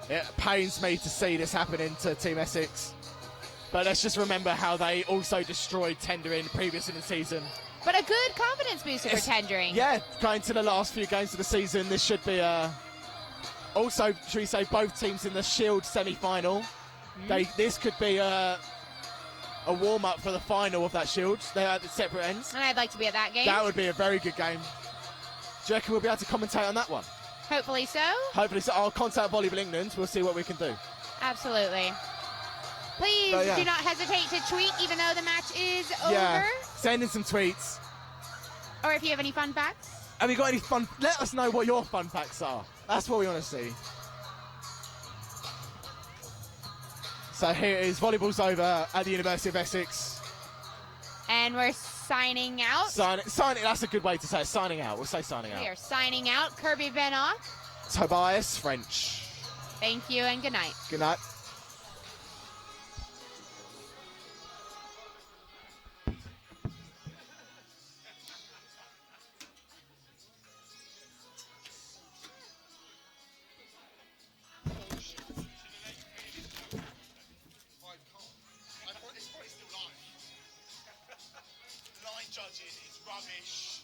It pains me to see this happening to Team Essex, but let's just remember how they also destroyed Tendring previous in the season. But a good confidence booster for Tendring. Yeah, going to the last few games of the season, this should be also, should we say, both teams in the Shield semi-final. This could be a warm-up for the final of that Shield. They're at the separate ends. And I'd like to be at that game. That would be a very good game. Do you reckon we'll be able to commentate on that one? Hopefully so. Hopefully so. I'll contact Volleyball England. We'll see what we can do. Absolutely. Please do not hesitate to tweet even though the match is over. Send in some tweets. Or if you have any fun facts. Have you got any fun? Let us know what your fun facts are. That's what we want to see. So here it is. Volleyball's over at the University of Essex. And we're signing out. Signing. That's a good way to say it. Signing out. We'll say signing out. We are signing out. Kirby Benoff. Tobias French. Thank you and good night. Good night. Judging is rubbish.